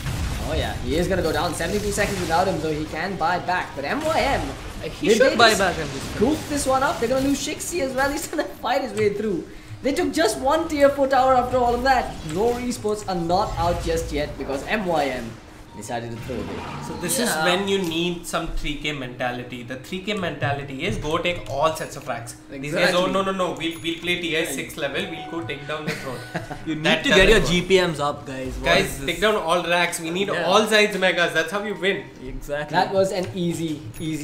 Speaker 1: Oh yeah, he is gonna go down. 72 seconds without him, though he can buy back. But MYM,
Speaker 3: he should buy back in this.
Speaker 1: Goof this one up. They're gonna lose Shixi as well. He's gonna fight his way through. They took just 1 tier 4 tower after all of that. Roar Esports are not out just yet because MYM decided to throw it.
Speaker 2: So this is when you need some 3K mentality. The 3K mentality is go take all sets of racks.
Speaker 1: Exactly.
Speaker 2: These guys, oh no, we'll play TS 6 level, we'll go take down the throne.
Speaker 3: You need to get your GPMs up, guys.
Speaker 2: Guys, take down all racks. We need all sides megas. That's how you win.
Speaker 3: Exactly.
Speaker 1: That was an easy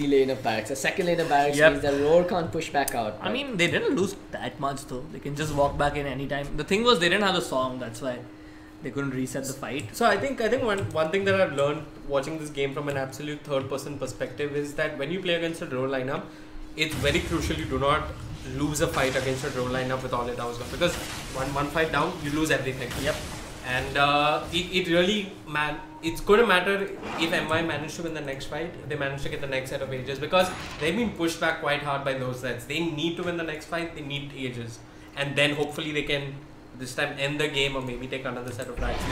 Speaker 1: lane of barracks. A second lane of barracks means that Roar can't push back out.
Speaker 3: I mean, they didn't lose that much though. They can just walk back in any time. The thing was they didn't have the song. That's why they couldn't reset the fight.
Speaker 2: So I think one thing that I've learned watching this game from an absolute third-person perspective is that when you play against a draw lineup, it's very crucial you do not lose a fight against a draw lineup with all it hours because one fight down, you lose everything.
Speaker 3: Yep.
Speaker 2: And it really it's going to matter if MY manage to win the next fight, if they manage to get the next set of ages because they've been pushed back quite hard by those sets. They need to win the next fight. They need ages, and then hopefully they can this time end the game or maybe take another set of racks.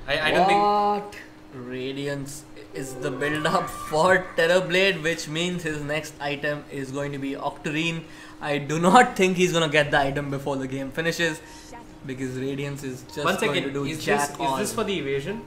Speaker 2: I don't think.
Speaker 3: Radiance is the build up for Terrorblade, which means his next item is going to be Octarine. I do not think he's going to get the item before the game finishes because Radiance is just going to do jack all.
Speaker 2: Is this for the evasion?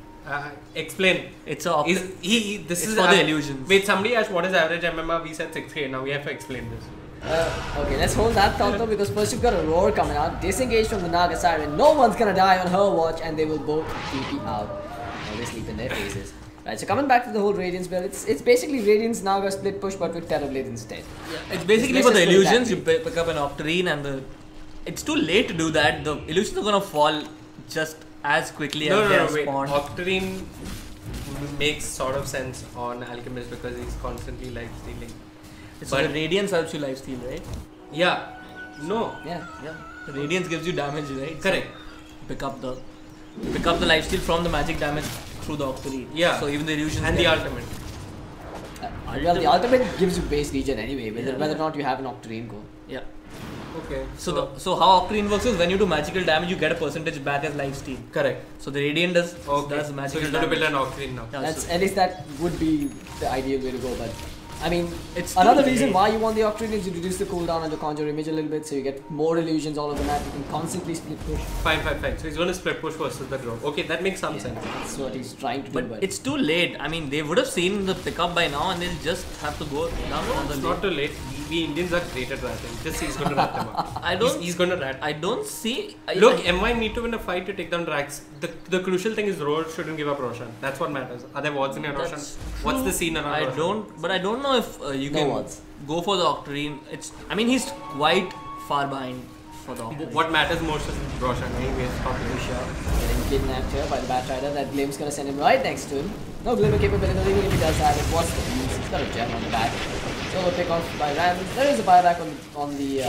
Speaker 2: Explain.
Speaker 3: It's a
Speaker 2: this is
Speaker 3: for the illusions.
Speaker 2: Wait, somebody asked what is average MMR? We said 6k. Now we have to explain this.
Speaker 1: Okay, let's hold that thought though because first you've got a Roar coming out. Disengage from the Naga Siren. No one's gonna die on her watch and they will both TP out. Now they sleep in their faces. Right, so coming back to the whole Radiance build, it's basically Radiance Naga split push but with Terrorblade instead.
Speaker 3: Yeah, it's basically for the illusions. You pick up an Octarine and it's too late to do that. The illusions are gonna fall just as quickly as they are spawned.
Speaker 2: Octarine makes sort of sense on Alchemist because he's constantly life stealing.
Speaker 3: But the Radiance helps you lifesteal, right?
Speaker 2: Yeah. No.
Speaker 1: Yeah.
Speaker 3: The Radiance gives you damage, right?
Speaker 2: Correct.
Speaker 3: So pick up the lifesteal from the magic damage through the Octarine.
Speaker 2: Yeah.
Speaker 3: So even the illusions
Speaker 2: and the ultimate.
Speaker 1: Well, the ultimate gives you base regen anyway, whether or not you have an Octarine core.
Speaker 3: Yeah.
Speaker 2: Okay.
Speaker 3: So how Octarine works is when you do magical damage, you get a percentage back as lifesteal.
Speaker 2: Correct.
Speaker 3: So the Radiant does magical damage.
Speaker 2: So you're going to build an Octarine now.
Speaker 1: Yeah, at least that would be the ideal way to go, but I mean, it's another reason why you want the Octarine is you reduce the cooldown on the Conjure image a little bit, so you get more illusions all over the map. You can constantly split push.
Speaker 2: Fine. So he's going to split push versus the draw. Okay, that makes some sense.
Speaker 1: That's what he's trying to do.
Speaker 3: But it's too late. I mean, they would have seen the pickup by now, and they'll just have to go down on the
Speaker 2: It's not too late. We Indians are great at ratting. Just he's going to rat them up. He's going to rat.
Speaker 3: I don't see.
Speaker 2: Look, MY need to win a fight to take down racks. The crucial thing is Roar shouldn't give up Roshan. That's what matters. Are there wards in your Roshan? What's the scene around Roshan?
Speaker 3: I don't know if you can go for the Octarine. He's quite far behind for the Octarine.
Speaker 2: What matters most is Roshan. Anyways,
Speaker 1: getting kidnapped here by the Bat Rider. That Glimp's gonna send him right next to him. No Glimmer capability, even if he does have it. What's the use? He's got a gem on the back. So we'll pick off by Rams. There is a buyback on the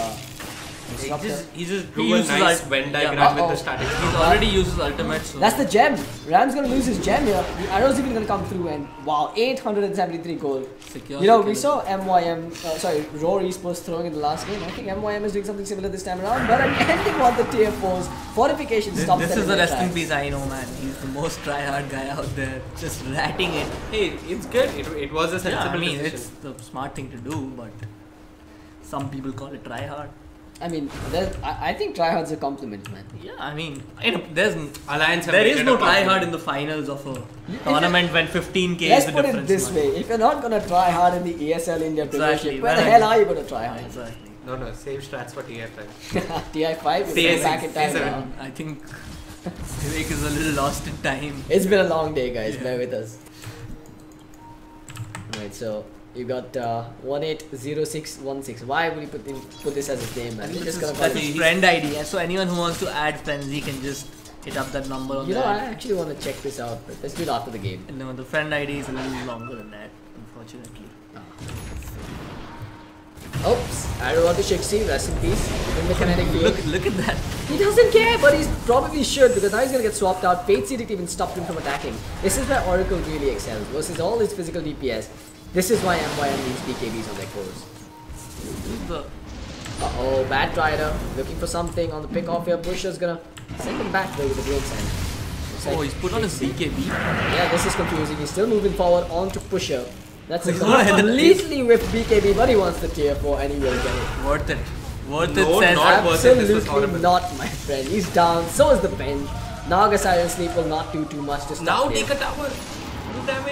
Speaker 3: He just
Speaker 2: drew a nice Venn diagram with the static.
Speaker 3: He's already used his ultimate. So.
Speaker 1: That's the gem. Ram's gonna lose his gem here. The arrow's even gonna come through, and wow, 873 gold.
Speaker 3: Secure,
Speaker 1: we saw Roar Esports throwing in the last game. I think MYM is doing something similar this time around, but again they want the tier 4s. Fortification stops them.
Speaker 3: This is the rest in peace I know, man. He's the most try-hard guy out there, just ratting it.
Speaker 2: Hey, it's good. It was a sensible decision.
Speaker 3: It's the smart thing to do, but some people call it try-hard.
Speaker 1: I mean, I think tryhard's a compliment, man.
Speaker 3: Yeah, I mean, there is no tryhard in the finals of a tournament when 15k is the difference.
Speaker 1: Let's put it this way: if you're not gonna try hard in the ESL India Premiership, where the hell are you gonna try hard?
Speaker 3: Exactly.
Speaker 2: No, save strats for TI5.
Speaker 1: TI5 is back in time now.
Speaker 3: I think Vivek is a little lost in time.
Speaker 1: It's been a long day, guys. Bear with us. Right, so you got 180616. Why would you put this as his name, man?
Speaker 3: That's his friend ID. So anyone who wants to add friends, he can just hit up that number on that.
Speaker 1: I actually want to check this out, but let's do it after the game.
Speaker 3: No, the friend ID is a little longer than that, unfortunately.
Speaker 1: Oops, arrow to Shixi, rest in peace. In the kinetic field.
Speaker 3: Look at that.
Speaker 1: He doesn't care, but he's probably should, because now he's going to get swapped out. Fate Edict even stopped him from attacking. This is where Oracle really excels, versus all his physical DPS. This is why MYM needs BKBs on their cores. Uh-oh, bad Trider. Looking for something on the pick off here. Pusher's gonna send him back though with the Great Sand.
Speaker 3: He's put on his BKB.
Speaker 1: Yeah, this is confusing. He's still moving forward onto Pusher. That's a completely whipped BKB, but he wants the tier 4 and he will get it.
Speaker 3: Worth it. Worth
Speaker 2: no,
Speaker 3: it, says
Speaker 2: not
Speaker 1: absolutely not, my friend. He's down, so is the bench. Naga Siren Sleep will not do too much to stop
Speaker 2: now
Speaker 1: him.
Speaker 2: Take a tower.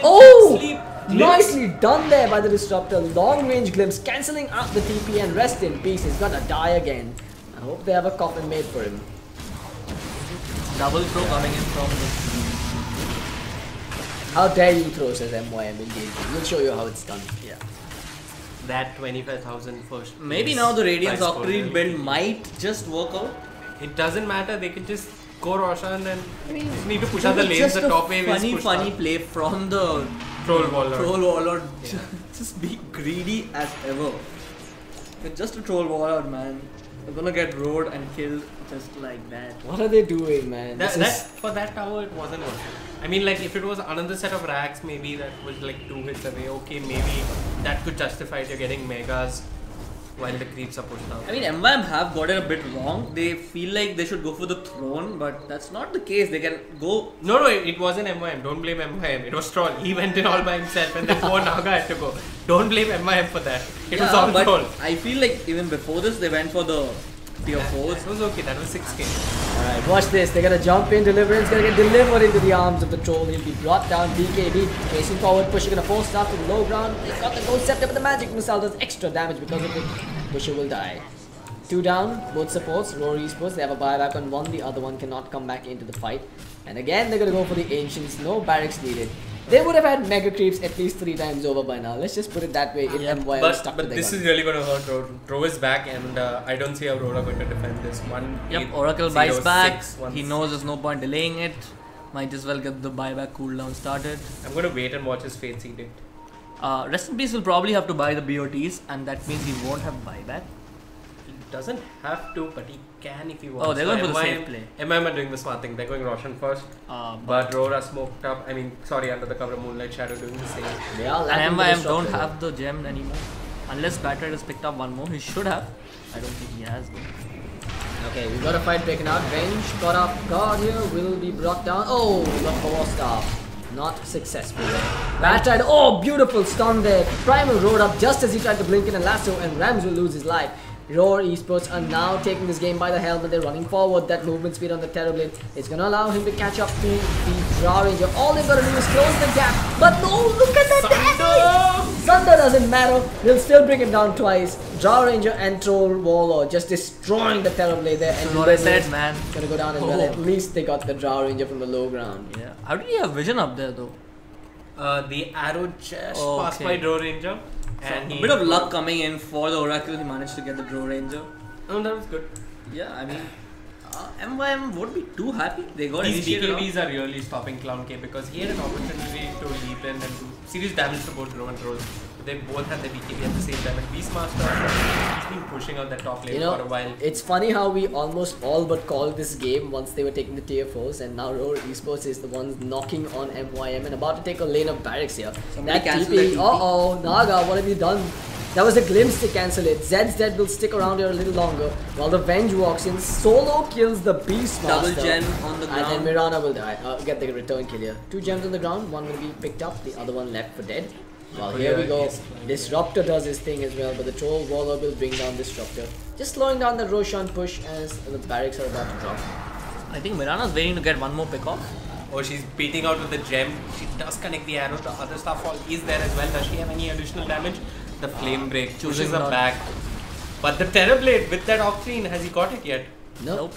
Speaker 1: Oh!
Speaker 2: Sleep.
Speaker 1: Nicely done there by the Disruptor. Long range glimpse, cancelling out the TP and rest in peace. He's gonna die again. I hope they have a coffin made for him.
Speaker 3: Double throw coming in from the...
Speaker 1: How dare you throw, says MYM in game. We'll show you how it's done.
Speaker 3: Yeah.
Speaker 2: That 25,000 first.
Speaker 3: Maybe now the Radiance Octarine build might just work out.
Speaker 2: It doesn't matter, they can just go Roshan and just need to push out the lanes, the top wave is pushed
Speaker 3: funny play from the
Speaker 2: Troll Warlord.
Speaker 3: Yeah. Just be greedy as ever. With just a Troll Warlord, man. They're gonna get roared and killed just like that.
Speaker 1: What are they doing, man?
Speaker 2: For that tower, it wasn't worth it. I mean, like, if it was another set of racks, maybe that was like 2 hits away. Okay, maybe that could justify it. You're getting megas while the creeps are pushed out.
Speaker 3: I mean, MYM have got it a bit wrong. They feel like they should go for the throne, but that's not the case. They can go...
Speaker 2: No, it wasn't MYM. Don't blame MYM. It was Troll. He went in all by himself and then poor Naga had to go. Don't blame MYM for that. It was all Troll.
Speaker 3: I feel like even before this, they went for the tier 4s.
Speaker 2: It was okay. That was 6k.
Speaker 1: Alright, watch this. They're gonna jump in. Deliverance gonna get delivered into the arms of the Troll. He'll be brought down. BKB facing forward. Pusher gonna force start to the low ground. They've got the Ghost Scepter, but the Magic Missile does extra damage because of it. Pusher will die. 2 down, both supports. Roar Esports, they have a buyback on one. The other one cannot come back into the fight. And again, they're gonna go for the Ancients. No barracks needed. They would have had mega creeps at least 3 times over by now. Let's just put it that way. MYM stuck
Speaker 2: but this is really going to hurt Ro. Ro is back and I don't see how Ro are going to defend this.
Speaker 3: Oracle buys back. He knows there's no point delaying it. Might as well get the buyback cooldown started.
Speaker 2: I'm going to wait and watch his Fate Edict.
Speaker 3: Rest in Peace will probably have to buy the BOTs and that means he won't have buyback.
Speaker 2: He doesn't have to, but he can if he wants.
Speaker 3: Oh, they're going for the safe play.
Speaker 2: MYM are doing the smart thing. They're going Roshan first. But Rora smoked up. I mean, sorry, under the cover of Moonlight Shadow doing the same.
Speaker 3: And MYM don't have the gem anymore. Unless Batter has picked up one more. He should have. I don't think he has though.
Speaker 1: Okay, we've got a fight breaking out. Venge caught off guard here. Will be brought down. Oh, we got Power Staff. Not successful there. Bad tried. Oh, beautiful stun there. Primal rode up just as he tried to blink in and lasso, and Rams will lose his life. Roar Esports are now taking this game by the helmet. They're running forward. That movement speed on the Terrorblade is going to allow him to catch up to the Drow Ranger. All they've got to do is close the gap. But no, look at that damage! Thunder doesn't matter. They'll still bring it down twice. Drow Ranger and Troll Warlord just destroying the Terrorblade there. And
Speaker 3: what I said, man.
Speaker 1: Gonna go down as well. At least they got the Drow Ranger from the low ground.
Speaker 3: Yeah. How did he have vision up there though?
Speaker 2: The arrow just passed by Drow Ranger. And
Speaker 3: a bit of luck coming in for the Oracle. He managed to get the Drow Ranger.
Speaker 2: Oh, that was good.
Speaker 3: Yeah, I mean, MYM won't be too happy. They got
Speaker 2: these BKBs are really stopping Clown K because he had an opportunity to leap in and do serious damage to both Drow and Trolls. they both have the BKB at the same time. And Beastmaster, he's been pushing out the top lane for a while.
Speaker 1: It's funny how we almost all but called this game once they were taking the tier 4s, and now Roar Esports is the ones knocking on MYM and about to take a lane of barracks here.
Speaker 4: Somebody
Speaker 1: That
Speaker 4: cancel
Speaker 1: TP,
Speaker 4: the TP.
Speaker 1: uh-oh, Naga, what have you done? That was a glimpse to cancel it. Zed's dead will stick around here a little longer while the Venge walks in. Solo kills the Beastmaster.
Speaker 4: Double gem on the ground.
Speaker 1: And then Mirana will die. Get the return kill here. 2 gems on the ground, one will be picked up, the other one left for dead. Well, here we go. Disruptor does his thing as well, but the Troll Waller will bring down Disruptor. Just slowing down the Roshan push as the barracks are about to drop.
Speaker 3: I think Mirana's waiting to get one more pick off.
Speaker 2: Oh, she's beating out with the gem. She does connect the arrow. The other Starfall is there as well. Does she have any additional damage? The Flame Break pushes her back. But the Terrorblade with that Octane, has he got it yet?
Speaker 3: Nope.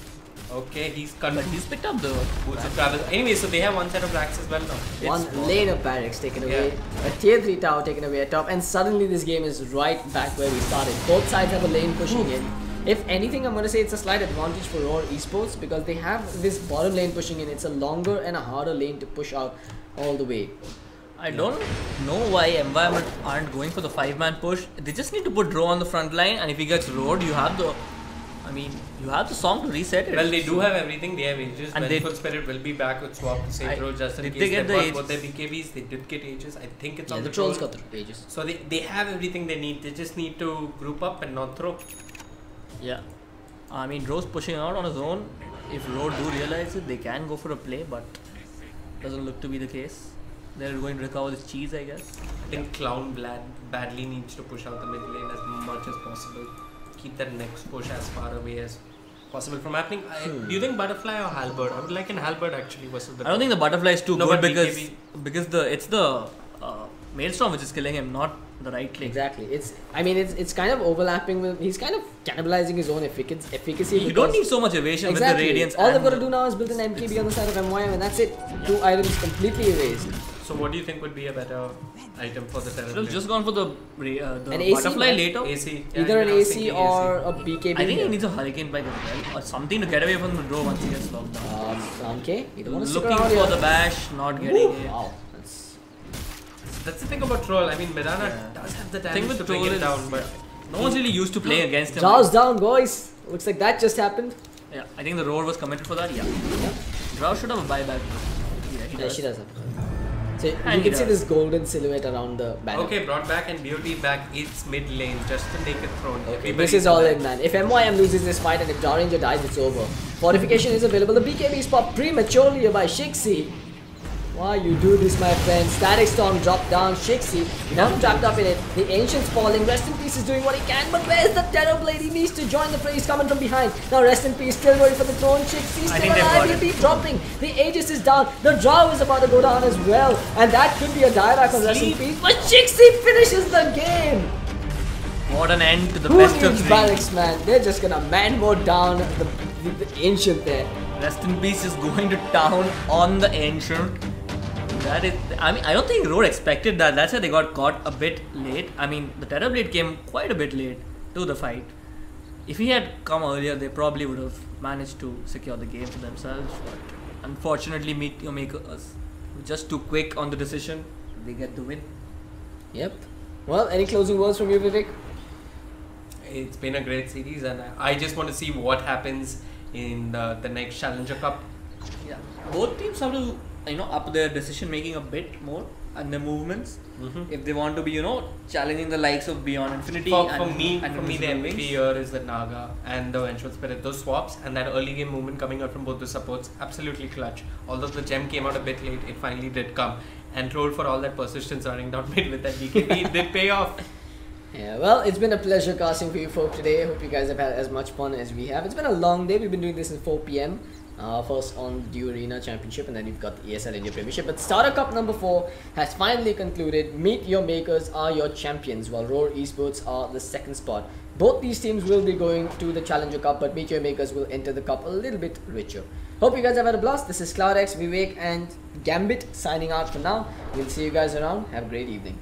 Speaker 2: Okay, he's
Speaker 3: But he's picked up the
Speaker 2: boots of travel. Anyway, so they have one set of racks as well now.
Speaker 1: One lane of barracks taken away, a tier 3 tower taken away at top, and suddenly this game is right back where we started. Both sides have a lane pushing in. If anything, I'm going to say it's a slight advantage for Roar Esports because they have this bottom lane pushing in. It's a longer and a harder lane to push out all the way.
Speaker 3: I don't know why Environment aren't going for the 5-man push. They just need to put Ro on the front line, and if he gets roared, you have the... I mean, you have the song to reset it.
Speaker 2: Well, they do have everything. They have Aegis.
Speaker 3: And
Speaker 2: Vengeful Spirit will be back with swap to save Ro just in
Speaker 3: did
Speaker 2: case
Speaker 3: they get
Speaker 2: they
Speaker 3: the
Speaker 2: got both their
Speaker 3: Aegis?
Speaker 2: BKBs. They did get Aegis. I think it's
Speaker 1: Yeah,
Speaker 2: on
Speaker 1: the
Speaker 2: the
Speaker 1: Trolls
Speaker 2: troll.
Speaker 1: got the Aegis.
Speaker 2: So they have everything they need. They just need to group up and not throw.
Speaker 3: Yeah. I mean, Ro's pushing out on his own. If Ro do realize it, they can go for a play, but doesn't look to be the case. They're going to recover the cheese, I guess.
Speaker 2: I think Clown badly needs to push out the mid lane as much as possible. Keep that next push as far away as possible from happening. Do you think Butterfly or Halberd? I would like an Halberd actually versus the...
Speaker 3: I don't think the Butterfly is too
Speaker 2: No,
Speaker 3: good
Speaker 2: but
Speaker 3: because it's the Maelstrom which is killing him, not the right lane.
Speaker 1: Exactly. It's kind of overlapping with. He's kind of cannibalizing his own efficacy.
Speaker 3: You don't need so much evasion with the Radiance.
Speaker 1: All they've got to do now is build an MKB on the side of MYM, and that's it. 2 items completely erased.
Speaker 2: So what do you think would be a better item for the Terror?
Speaker 3: Should have just gone for the
Speaker 1: An AC,
Speaker 3: Butterfly
Speaker 1: man.
Speaker 3: later.
Speaker 2: AC. Yeah,
Speaker 1: Either an
Speaker 2: I was
Speaker 1: AC
Speaker 2: thinking
Speaker 1: or a BKB.
Speaker 3: I think
Speaker 1: here.
Speaker 3: he needs a Hurricane Bike as well, or something to get away from the draw once he gets locked down.
Speaker 1: Okay, you don't want to stick
Speaker 3: Looking
Speaker 1: around
Speaker 3: for
Speaker 1: here.
Speaker 3: the bash, not getting
Speaker 1: Woo.
Speaker 3: it.
Speaker 1: Wow.
Speaker 2: That's the thing about Troll. I mean, Mirana does have the
Speaker 3: Thing
Speaker 2: damage
Speaker 3: with
Speaker 2: to bring
Speaker 3: Troll
Speaker 2: it
Speaker 3: is
Speaker 2: down, but
Speaker 3: no one's really used to playing against him.
Speaker 1: Jaw's down, boys. Looks like that just happened.
Speaker 3: Yeah, I think the roar was committed for that. Yeah. Drow should have a buyback. Yeah, he
Speaker 1: Yeah,
Speaker 3: does.
Speaker 1: she does. So you
Speaker 3: And
Speaker 1: can
Speaker 3: he
Speaker 1: see
Speaker 3: does.
Speaker 1: this golden silhouette around the banner.
Speaker 2: okay, brought back and BOT back its mid lane just to take it thrown.
Speaker 1: Okay, this is all in, man. If MYM loses this fight and if Darranger dies, it's over. Fortification is available. The BKB is popped prematurely by Shixi. Why you do this, my friend? Static Storm dropped down. Shixi now trapped up in it. The Ancient's falling. Rest in Peace is doing what he can, but where's the Terrorblade? He needs to join the fray. He's coming from behind. Now Rest in Peace still going for the throne. Shixi
Speaker 3: I
Speaker 1: still
Speaker 3: think they've
Speaker 1: alive.
Speaker 3: got
Speaker 1: He'll be dropping. The Aegis is down. The Drow is about to go down as well. And that could be a dieback on Rest in Peace. But Shixi finishes the game.
Speaker 3: What an end to the
Speaker 1: Who
Speaker 3: best of
Speaker 1: needs
Speaker 3: 3.
Speaker 1: barracks, man? They're just gonna man mode down the Ancient there.
Speaker 3: Rest in Peace is going to town on the Ancient. That is, I mean, I don't think Road expected that. That's why they got caught a bit late. I mean, the Terrorblade came quite a bit late to the fight. If he had come earlier, they probably would have managed to secure the game for themselves. But unfortunately, Meteor Makers just too quick on the decision. They get the win.
Speaker 1: Yep. Well, any closing words from you, Vivek?
Speaker 2: It's been a great series, and I just want to see what happens in the next Challenger Cup.
Speaker 3: Yeah, both teams have to up their decision making a bit more and their movements if they want to be challenging the likes of Beyond Infinity.
Speaker 2: For me, the
Speaker 3: Invisible
Speaker 2: MVP
Speaker 3: Wings.
Speaker 2: here is the Naga and the Vengeful Spirit. Those swaps and that early game movement coming out from both the supports, absolutely clutch. Although the gem came out a bit late, it finally did come. And Troll, for all that persistence running down mid with that BKB, it did pay off.
Speaker 1: Yeah, well, it's been a pleasure casting for you folk today. I hope you guys have had as much fun as we have. It's been a long day. We've been doing this at 4 p.m. First on the Arena Championship, and then you've got the ESL India Premiership. But Starter Cup number 4 has finally concluded. Meet Your Makers are your champions, while Roar Esports are the second spot. Both these teams will be going to the Challenger Cup, but Meet Your Makers will enter the cup a little bit richer. Hope you guys have had a blast. This is CloudX, Vivek, and Gambit signing out for now. We'll see you guys around. Have a great evening.